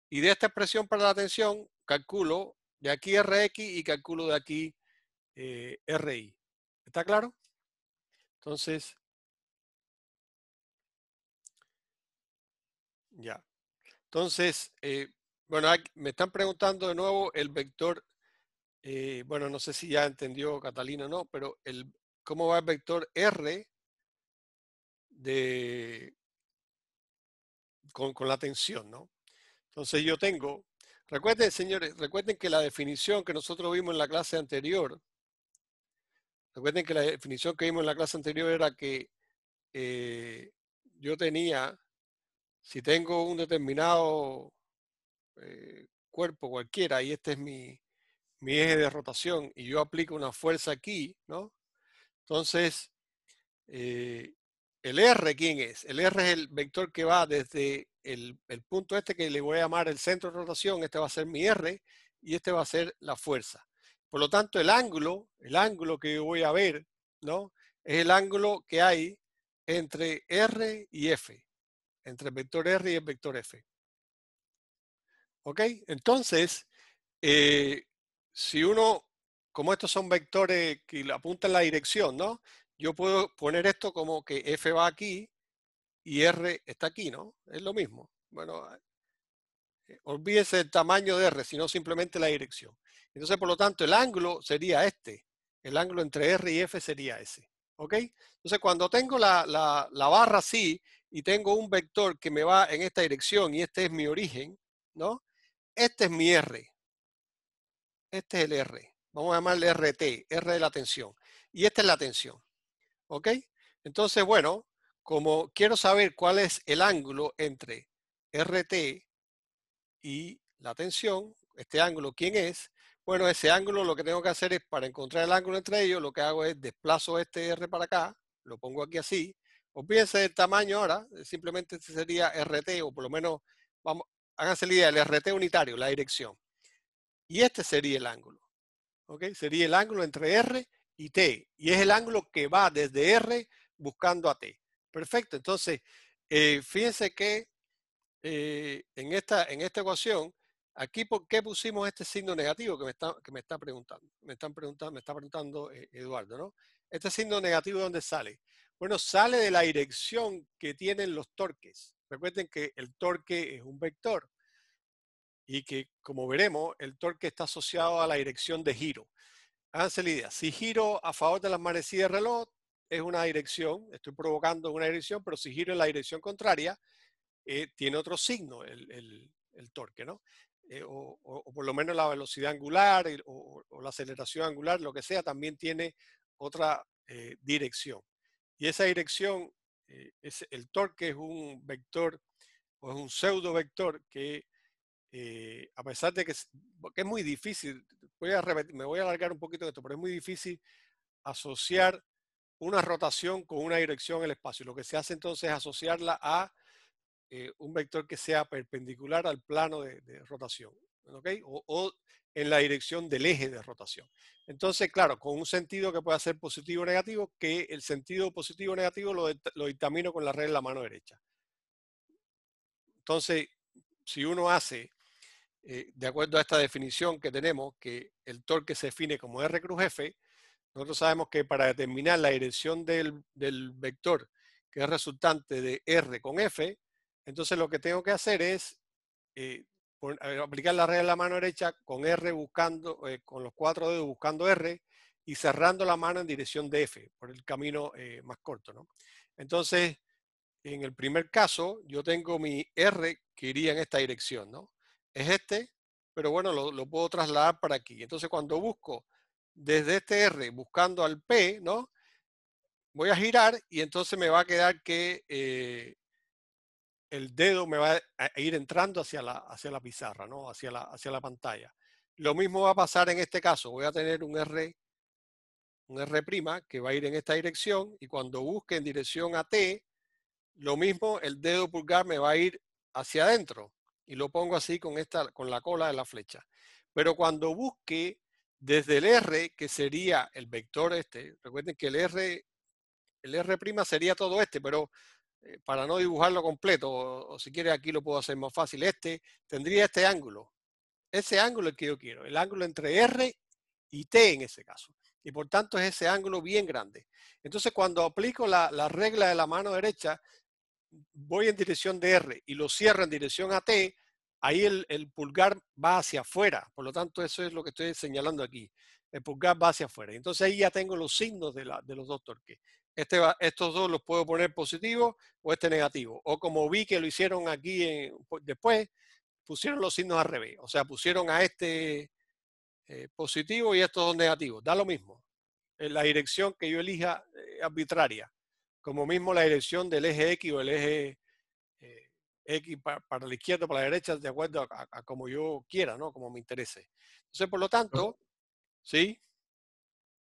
y de esta expresión para la tensión calculo de aquí Rx y calculo de aquí Ri. ¿Está claro? Entonces, ya. Entonces, bueno, me están preguntando de nuevo el vector. Bueno, no sé si ya entendió Catalina o no, pero cómo va el vector R con la tensión, ¿no? Entonces yo tengo, recuerden, señores, recuerden que la definición que nosotros vimos en la clase anterior, recuerden que la definición que vimos en la clase anterior era que yo tenía, si tengo un determinado cuerpo cualquiera y este es mi eje de rotación y yo aplico una fuerza aquí, ¿no? Entonces, el R, ¿quién es? El R es el vector que va desde el punto este que le voy a llamar el centro de rotación, este va a ser mi R y este va a ser la fuerza. Por lo tanto, el ángulo que yo voy a ver, ¿no? Es el ángulo que hay entre R y F, entre el vector R y el vector F. ¿Ok? Entonces, si uno, como estos son vectores que apuntan la dirección, ¿no? Yo puedo poner esto como que F va aquí y R está aquí, ¿no? Es lo mismo. Bueno, olvídese el tamaño de R, sino simplemente la dirección. Entonces, por lo tanto, el ángulo sería este. El ángulo entre R y F sería ese. ¿Ok? Entonces, cuando tengo la barra así y tengo un vector que me va en esta dirección y este es mi origen, ¿no? Este es mi R. Este es el R. Vamos a llamarle RT, R de la tensión. Y esta es la tensión. ¿Ok? Entonces, bueno, como quiero saber cuál es el ángulo entre RT y la tensión, este ángulo, ¿quién es? Bueno, ese ángulo lo que tengo que hacer es, para encontrar el ángulo entre ellos, lo que hago es desplazo este R para acá, lo pongo aquí así. Olvídense del tamaño ahora, simplemente este sería RT, o por lo menos, vamos, háganse la idea, el RT unitario, la dirección. Y este sería el ángulo. ¿Ok? Sería el ángulo entre R y T. Y es el ángulo que va desde R buscando a T. Perfecto. Entonces, fíjense que en esta ecuación, aquí, ¿por qué pusimos este signo negativo que me está preguntando? Me está preguntando Eduardo, ¿no? Este signo negativo, ¿de dónde sale? Bueno, sale de la dirección que tienen los torques. Recuerden que el torque es un vector y que, como veremos, el torque está asociado a la dirección de giro. Háganse la idea, si giro a favor de las manecillas del reloj, es una dirección, estoy provocando una dirección, pero si giro en la dirección contraria, tiene otro signo el torque, ¿no? O por lo menos la velocidad angular o la aceleración angular, lo que sea, también tiene otra dirección. Y esa dirección, el torque es un vector o es un pseudo vector que a pesar de que es muy difícil, me voy a alargar un poquito de esto, pero es muy difícil asociar una rotación con una dirección en el espacio. Lo que se hace entonces es asociarla a un vector que sea perpendicular al plano de rotación, ¿okay? O en la dirección del eje de rotación. Entonces, claro, con un sentido que pueda ser positivo o negativo, que el sentido positivo o negativo lo dictamino con la regla de la mano derecha. Entonces, si uno hace de acuerdo a esta definición que tenemos, que el torque se define como R cruz F, nosotros sabemos que para determinar la dirección del vector que es resultante de R con F, entonces lo que tengo que hacer es aplicar la regla de la mano derecha con R buscando, con los 4 dedos buscando R y cerrando la mano en dirección de F, por el camino más corto, ¿no? Entonces, en el primer caso, yo tengo mi R que iría en esta dirección, ¿no? Es este, pero bueno, lo puedo trasladar para aquí. Entonces, cuando busco desde este R buscando al P, ¿no? Voy a girar y entonces me va a quedar que el dedo me va a ir entrando hacia la pizarra, ¿no? Hacia la pantalla. Lo mismo va a pasar en este caso. Voy a tener un R' que va a ir en esta dirección y cuando busque en dirección a T, lo mismo, el dedo pulgar me va a ir hacia adentro y lo pongo así con la cola de la flecha. Pero cuando busque desde el R, que sería el vector este, recuerden que el R' sería todo este, pero para no dibujarlo completo, o si quiere aquí lo puedo hacer más fácil, tendría este ángulo. Ese ángulo es el que yo quiero, el ángulo entre R y T en ese caso. Y por tanto es ese ángulo bien grande. Entonces cuando aplico la regla de la mano derecha, voy en dirección de R y lo cierro en dirección a T, ahí el pulgar va hacia afuera. Por lo tanto, eso es lo que estoy señalando aquí. El pulgar va hacia afuera. Entonces ahí ya tengo los signos de los dos torques. Estos dos los puedo poner positivo o este negativo. O como vi que lo hicieron aquí después, pusieron los signos al revés. O sea, pusieron a este positivo y estos dos negativos. Da lo mismo. En la dirección que yo elija arbitraria. Como mismo la dirección del eje X o el eje X para la izquierda o para la derecha, de acuerdo a como yo quiera, ¿no? Como me interese. Entonces, por lo tanto, sí.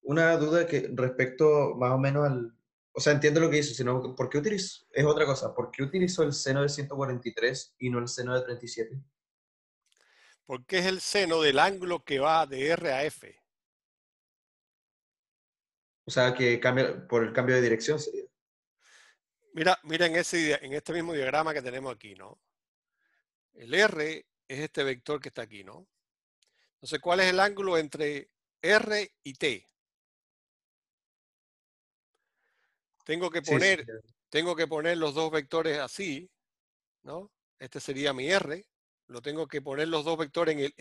Una duda que respecto más o menos al... O sea, entiendo lo que dice, sino ¿por qué utilizó? Es otra cosa, ¿por qué utilizó el seno de 143 y no el seno de 37? Porque es el seno del ángulo que va de R a F. O sea, que cambia por el cambio de dirección sería. Mira en este mismo diagrama que tenemos aquí, ¿no? El R es este vector que está aquí, ¿no? Entonces, ¿cuál es el ángulo entre R y T? Tengo que Sí, sí. poner los dos vectores así, ¿no? Este sería mi R. Lo tengo que poner los dos vectores,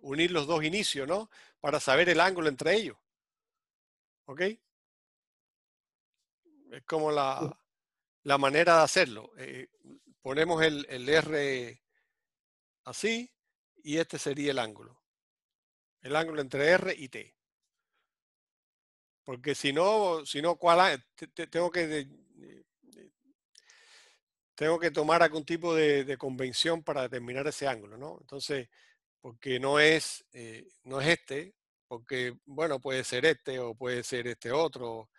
unir los dos inicios, ¿no? Para saber el ángulo entre ellos. ¿Ok? Es como la manera de hacerlo. Ponemos el R así y este sería el ángulo. El ángulo entre R y T. Porque si no, tengo que tomar algún tipo de convención para determinar ese ángulo, ¿no? Entonces, porque no es este, porque, bueno, puede ser este o puede ser este otro,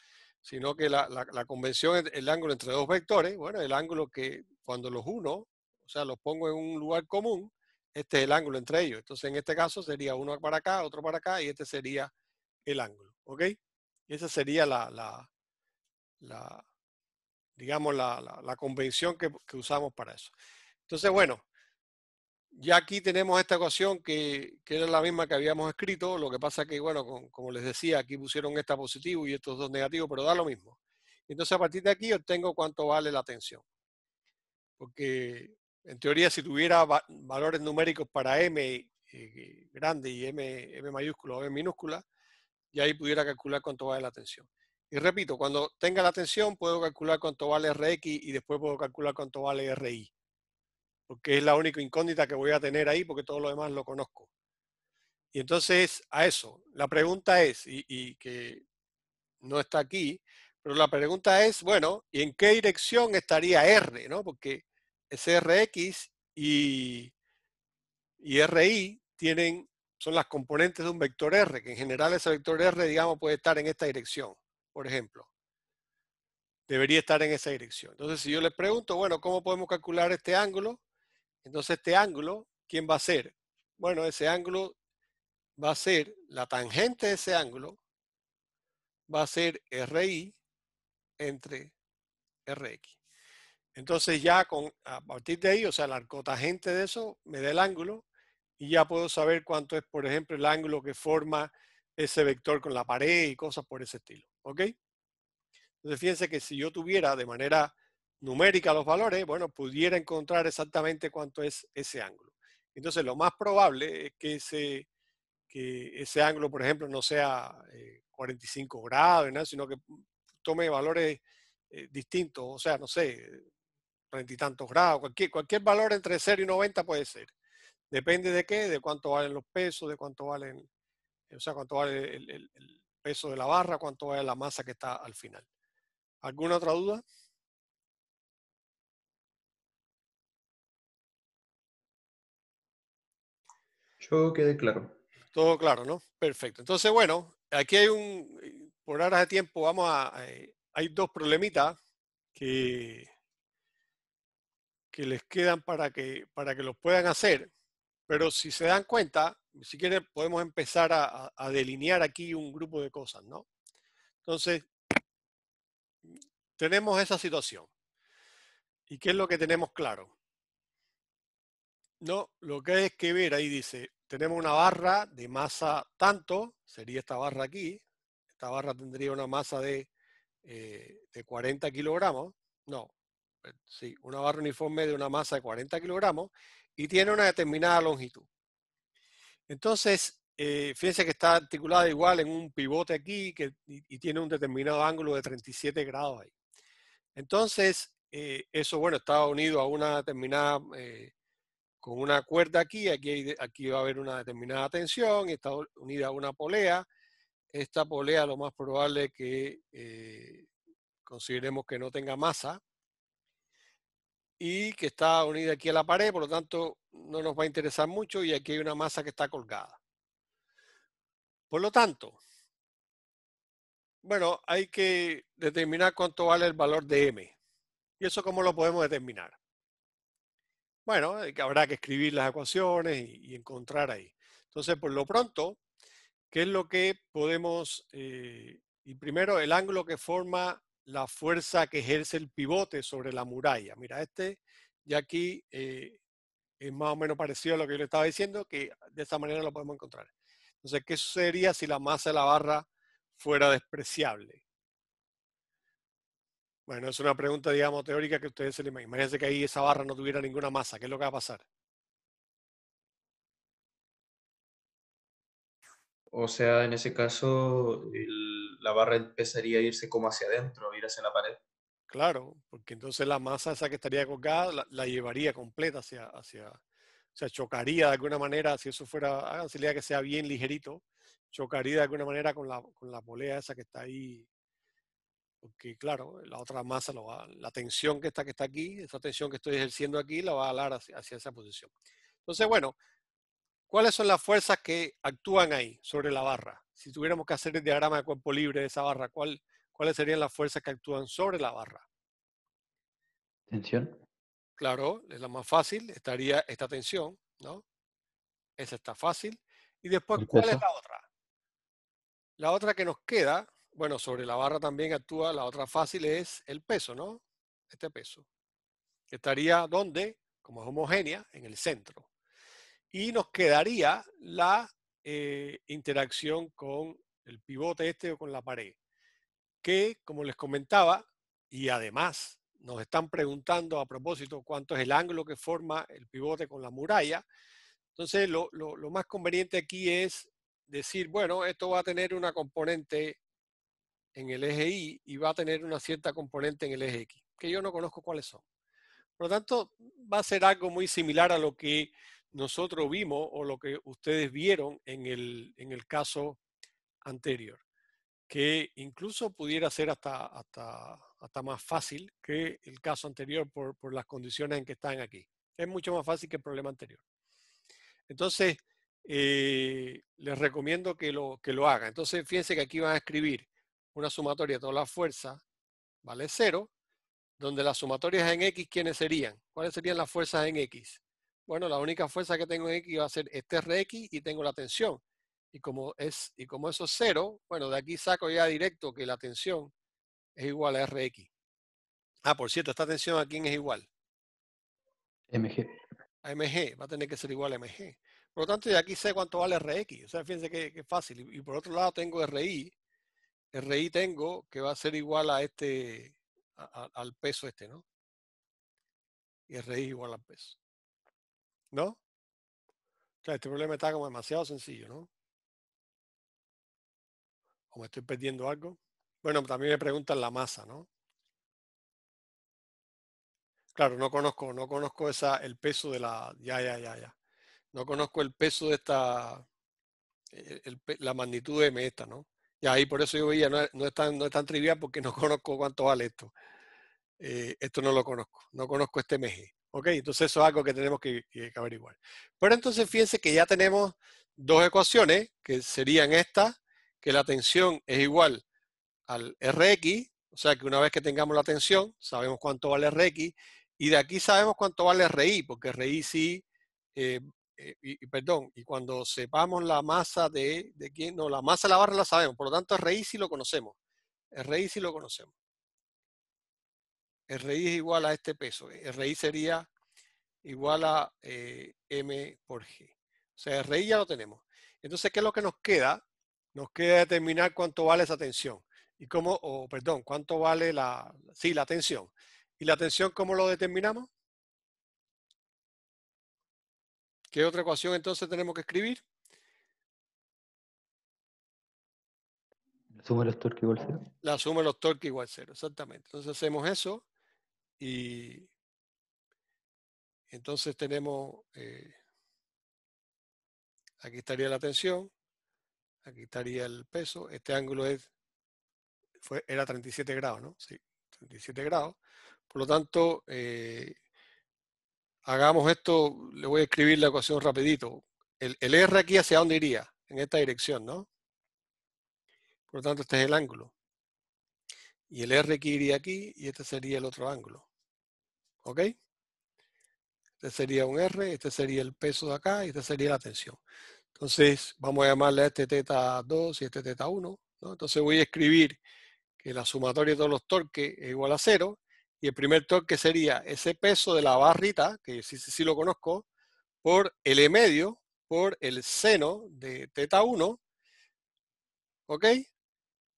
sino que la convención es el ángulo entre dos vectores, bueno, el ángulo que cuando los uno, o sea, los pongo en un lugar común, este es el ángulo entre ellos. Entonces, en este caso sería uno para acá, otro para acá, y este sería el ángulo, ¿ok? Y esa sería la digamos, la convención que usamos para eso. Entonces, bueno, ya aquí tenemos esta ecuación que era la misma que habíamos escrito. Lo que pasa que, bueno, como les decía, aquí pusieron esta positivo y estos dos negativos, pero da lo mismo. Entonces, a partir de aquí obtengo cuánto vale la tensión. Porque, en teoría, si tuviera valores numéricos para M grande y M mayúscula o M minúscula, y ahí pudiera calcular cuánto vale la tensión. Y repito, cuando tenga la tensión puedo calcular cuánto vale Rx y después puedo calcular cuánto vale Ri. Porque es la única incógnita que voy a tener ahí porque todo lo demás lo conozco. Y entonces a eso, la pregunta es, y que no está aquí, pero la pregunta es, bueno, ¿y en qué dirección estaría R? ¿No? Porque ese Rx y Ri son las componentes de un vector R, que en general ese vector R, digamos, puede estar en esta dirección, por ejemplo. Debería estar en esa dirección. Entonces, si yo les pregunto, bueno, ¿cómo podemos calcular este ángulo? Entonces, este ángulo, ¿quién va a ser? Bueno, ese ángulo va a ser, la tangente de ese ángulo va a ser Ri entre Rx. Entonces, ya a partir de ahí, o sea, la arcotangente de eso me da el ángulo y ya puedo saber cuánto es, por ejemplo, el ángulo que forma ese vector con la pared y cosas por ese estilo. ¿Ok? Entonces, fíjense que si yo tuviera de manera numérica los valores, bueno, pudiera encontrar exactamente cuánto es ese ángulo. Entonces, lo más probable es que ese ángulo, por ejemplo, no sea 45 grados, ¿no? Sino que tome valores distintos, o sea, no sé, 30 y tantos grados, cualquier valor entre 0 y 90 puede ser. Depende de qué, de cuánto valen los pesos, de cuánto valen, o sea, cuánto vale el peso de la barra, cuánto vale la masa que está al final. ¿Alguna otra duda? Yo quedé claro. Todo claro, ¿no? Perfecto. Entonces, bueno, aquí hay por horas de tiempo, hay dos problemitas que, que les quedan para que los puedan hacer, pero si se dan cuenta, si quieren podemos empezar a delinear aquí un grupo de cosas, ¿no? Entonces, tenemos esa situación. ¿Y qué es lo que tenemos claro? No, lo que hay es que ver, ahí dice, tenemos una barra de masa tanto, sería esta barra aquí, esta barra tendría una masa de 40 kilogramos, no, sí, una barra uniforme de una masa de 40 kilogramos y tiene una determinada longitud. Entonces, fíjense que está articulada igual en un pivote aquí y tiene un determinado ángulo de 37 grados ahí. Entonces, eso, bueno, está unido a una determinada, con una cuerda aquí va a haber una determinada tensión y está unida a una polea. Esta polea lo más probable es que consideremos que no tenga masa y que está unida aquí a la pared, por lo tanto no nos va a interesar mucho y aquí hay una masa que está colgada. Por lo tanto, bueno, hay que determinar cuánto vale el valor de M. ¿Y eso cómo lo podemos determinar? Bueno, habrá que escribir las ecuaciones y encontrar ahí. Entonces, por lo pronto, ¿qué es lo que podemos, y primero el ángulo que forma la fuerza que ejerce el pivote sobre la muralla? Mira, ya aquí es más o menos parecido a lo que yo le estaba diciendo, que de esta manera lo podemos encontrar. Entonces, ¿qué sucedería si la masa de la barra fuera despreciable? Bueno, es una pregunta, digamos, teórica que ustedes se le imaginan. Imagínense que ahí esa barra no tuviera ninguna masa. ¿Qué es lo que va a pasar? O sea, en ese caso, la barra empezaría a irse como hacia adentro, ir hacia la pared. Claro, porque entonces la masa esa que estaría colgada la llevaría completa o sea, chocaría de alguna manera, si eso fuera, háganse la idea que sea bien ligerito, chocaría de alguna manera con la polea esa que está ahí, porque claro, la otra masa la tensión que está aquí, esa tensión que estoy ejerciendo aquí, la va a jalar hacia esa posición. Entonces, bueno, ¿cuáles son las fuerzas que actúan ahí sobre la barra? Si tuviéramos que hacer el diagrama de cuerpo libre de esa barra, ¿cuáles serían las fuerzas que actúan sobre la barra? Tensión. Claro, es la más fácil, estaría esta tensión, ¿no? Esa está fácil. Y después, El ¿cuál es peso. la otra? La otra que nos queda, bueno, sobre la barra también actúa, la otra fácil es el peso, ¿no? Este peso. Que estaría donde, como es homogénea, en el centro. Y nos quedaría la interacción con el pivote este o con la pared. Que, como les comentaba, y además nos están preguntando a propósito cuánto es el ángulo que forma el pivote con la muralla. Entonces, lo más conveniente aquí es decir, bueno, esto va a tener una componente en el eje Y y va a tener una cierta componente en el eje X, que yo no conozco cuáles son. Por lo tanto, va a ser algo muy similar a lo que nosotros vimos o lo que ustedes vieron en el caso anterior, que incluso pudiera ser hasta más fácil que el caso anterior por las condiciones en que están aquí. Es mucho más fácil que el problema anterior. Entonces, les recomiendo que lo hagan. Entonces, fíjense que aquí van a escribir una sumatoria de todas las fuerzas, vale 0, donde las sumatorias en X, ¿quiénes serían? ¿Cuáles serían las fuerzas en X? Bueno, la única fuerza que tengo en X va a ser este Rx y tengo la tensión. Y como eso es 0, bueno, de aquí saco ya directo que la tensión es igual a Rx. Ah, por cierto, esta tensión a quién es igual. MG. A mg, va a tener que ser igual a mg. Por lo tanto, de aquí sé cuánto vale Rx. O sea, fíjense que es fácil. Y por otro lado tengo RI. RI tengo que va a ser igual a al peso este, ¿no? Y RI igual al peso. ¿No? O sea, este problema está como demasiado sencillo, ¿no? ¿O me estoy perdiendo algo? Bueno, también me preguntan la masa, ¿no? Claro, no conozco el peso de la... Ya. No conozco el peso de la magnitud de M esta, ¿no? Y ahí por eso yo veía, no es tan trivial porque no conozco cuánto vale esto. Esto no lo conozco, no conozco este MG. ¿Ok? Entonces eso es algo que tenemos que averiguar. Pero entonces fíjense que ya tenemos dos ecuaciones que serían estas, que la tensión es igual al Rx, o sea que una vez que tengamos la tensión, sabemos cuánto vale Rx, y de aquí sabemos cuánto vale Ri, porque Ri sí, perdón, y cuando sepamos la masa de quién, no, la masa de la barra la sabemos, por lo tanto Ri sí lo conocemos, Ri sí lo conocemos. Ri es igual a este peso, Ri sería igual a M por G. O sea, Ri ya lo tenemos. Entonces, ¿qué es lo que nos queda? Nos queda determinar cuánto vale esa tensión. Y cómo, perdón, cuánto vale la tensión. ¿Y la tensión cómo lo determinamos? ¿Qué otra ecuación entonces tenemos que escribir? La suma de los torques igual 0. La suma de los torques igual 0, exactamente. Entonces hacemos eso y entonces tenemos, aquí estaría la tensión, aquí estaría el peso, este ángulo era 37 grados, ¿no? Sí, 37 grados. Por lo tanto, hagamos esto, le voy a escribir la ecuación rapidito. El R aquí hacia dónde iría, en esta dirección, ¿no? Por lo tanto, este es el ángulo. Y el R aquí iría aquí y este sería el otro ángulo. ¿Ok? Este sería un R, este sería el peso de acá y este sería la tensión. Entonces, vamos a llamarle a este teta 2 y este teta 1, ¿no? Entonces voy a escribir que la sumatoria de todos los torques es igual a 0, y el primer torque sería ese peso de la barrita, que sí lo conozco, por L medio, por el seno de teta 1, ¿ok?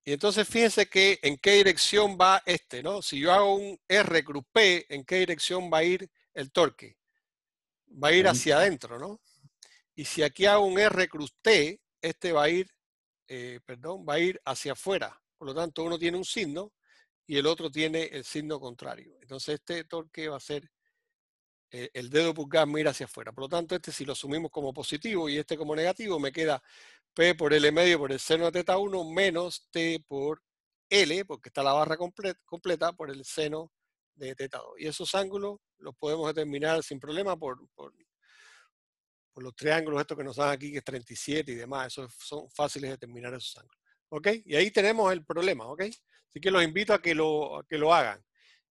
Y entonces fíjense que en qué dirección va ¿no? Si yo hago un R cruz P, ¿en qué dirección va a ir el torque? Va a ir hacia adentro, ¿no? Y si aquí hago un R cruz T, va a ir, va a ir hacia afuera. Por lo tanto, uno tiene un signo y el otro tiene el signo contrario. Entonces este torque va a ser, el dedo pulgar mira hacia afuera. Por lo tanto, si lo asumimos como positivo y este como negativo, me queda P por L medio por el seno de teta 1 menos T por L, porque está la barra completa, por el seno de teta 2. Y esos ángulos los podemos determinar sin problema por los triángulos estos que nos dan aquí, que es 37 y demás. Esos son fáciles de determinar esos ángulos. ¿Ok? Y ahí tenemos el problema. ¿Ok? Así que los invito a que lo hagan.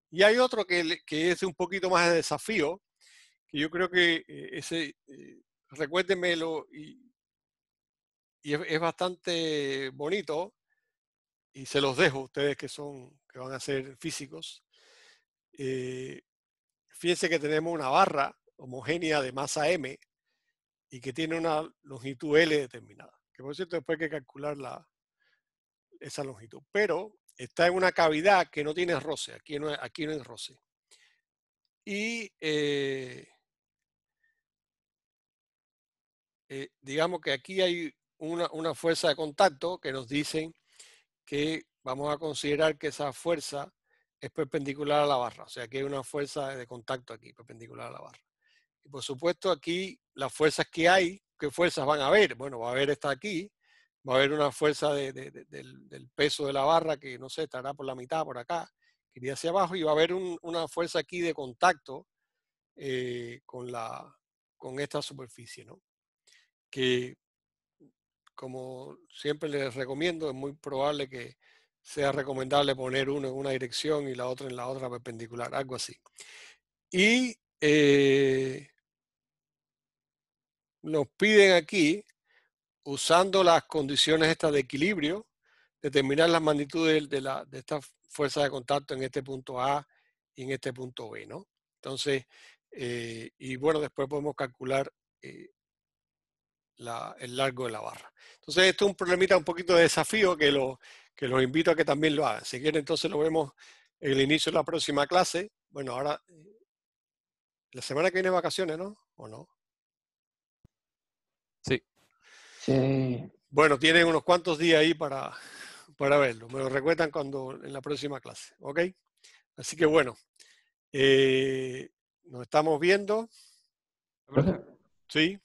Y hay otro que es un poquito más de desafío, que yo creo que recuérdenmelo, y es bastante bonito, y se los dejo a ustedes que van a ser físicos. Fíjense que tenemos una barra homogénea de masa M y que tiene una longitud L determinada, que por cierto después hay que calcular esa longitud, pero está en una cavidad que no tiene roce, aquí no hay roce. Y digamos que aquí hay una fuerza de contacto que nos dicen que vamos a considerar que esa fuerza es perpendicular a la barra. O sea, que hay una fuerza de contacto aquí, perpendicular a la barra. Y por supuesto aquí las fuerzas que hay, ¿qué fuerzas van a haber? Bueno, va a haber esta aquí, va a haber una fuerza del peso de la barra que, no sé, estará por la mitad, por acá, que iría hacia abajo, y va a haber una fuerza aquí de contacto con esta superficie, ¿no? Que, como siempre les recomiendo, es muy probable que sea recomendable poner uno en una dirección y la otra en la otra perpendicular, algo así. Y nos piden aquí, usando las condiciones estas de equilibrio, determinar las magnitudes de esta fuerza de contacto en este punto A y en este punto B, ¿no? Entonces, y bueno, después podemos calcular el largo de la barra. Entonces, esto es un problemita un poquito de desafío que los invito a que también lo hagan. Si quieren, entonces lo vemos en el inicio de la próxima clase. Bueno, ahora, la semana que viene vacaciones, ¿no? ¿O no? Sí. Sí. Bueno, tienen unos cuantos días ahí para verlo. Me lo recuerdan en la próxima clase. ¿Ok? Así que bueno, nos estamos viendo. ¿Profe? Sí.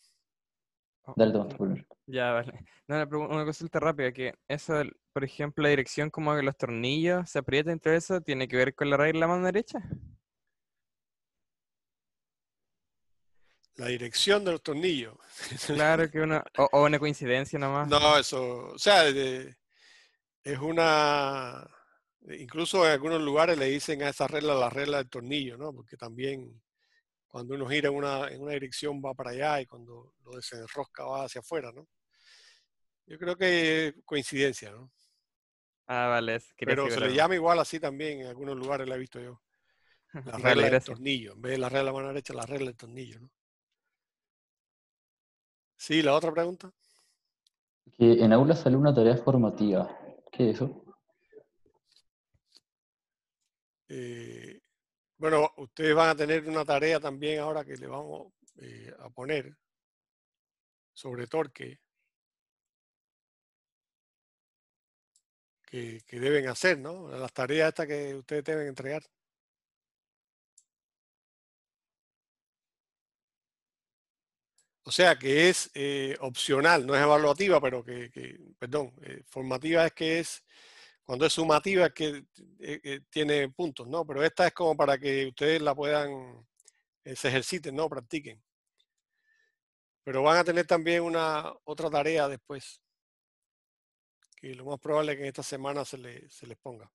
Dale, Tomás, tú primero. Ya, vale. No, una consulta rápida, que eso, por ejemplo, la dirección como que los tornillos se aprietan todo eso, ¿tiene que ver con la regla de la mano derecha? La dirección de los tornillos. Claro que o una coincidencia nomás. No, eso, o sea, es incluso en algunos lugares le dicen a esa regla la regla del tornillo, ¿no? Porque también cuando uno gira en una dirección va para allá y cuando lo desenrosca va hacia afuera, ¿no? Yo creo que coincidencia, ¿no? Ah, vale, quería Pero se le asegurarme. llama igual así también, en algunos lugares la he visto yo. La Vale, regla del gracias. tornillo, en vez de la regla de la mano derecha, la regla del tornillo, ¿no? Sí, la otra pregunta. Que en aula sale una tarea formativa. ¿Qué es eso? Bueno, ustedes van a tener una tarea también ahora que le vamos a poner sobre torque que deben hacer, ¿no? Las tareas estas que ustedes deben entregar. O sea, que es opcional, no es evaluativa, pero perdón, formativa es que es, cuando es sumativa es que tiene puntos, ¿no? Pero esta es como para que ustedes la puedan, se ejerciten, ¿no? Practiquen. Pero van a tener también otra tarea después, que lo más probable es que en esta semana se les ponga.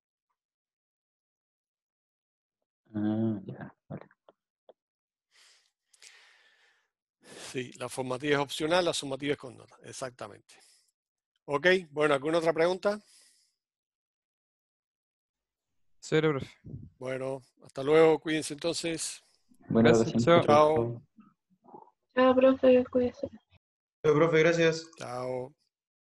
Ah, ya, vale. Sí, la formativa es opcional, la sumativa es con nota, exactamente. Ok, bueno, ¿alguna otra pregunta? Cero, profe. Bueno, hasta luego, cuídense entonces. Buenas Gracias, vacaciones. chao. Chao. Chao, profe, cuídese. Profe, gracias. Chao.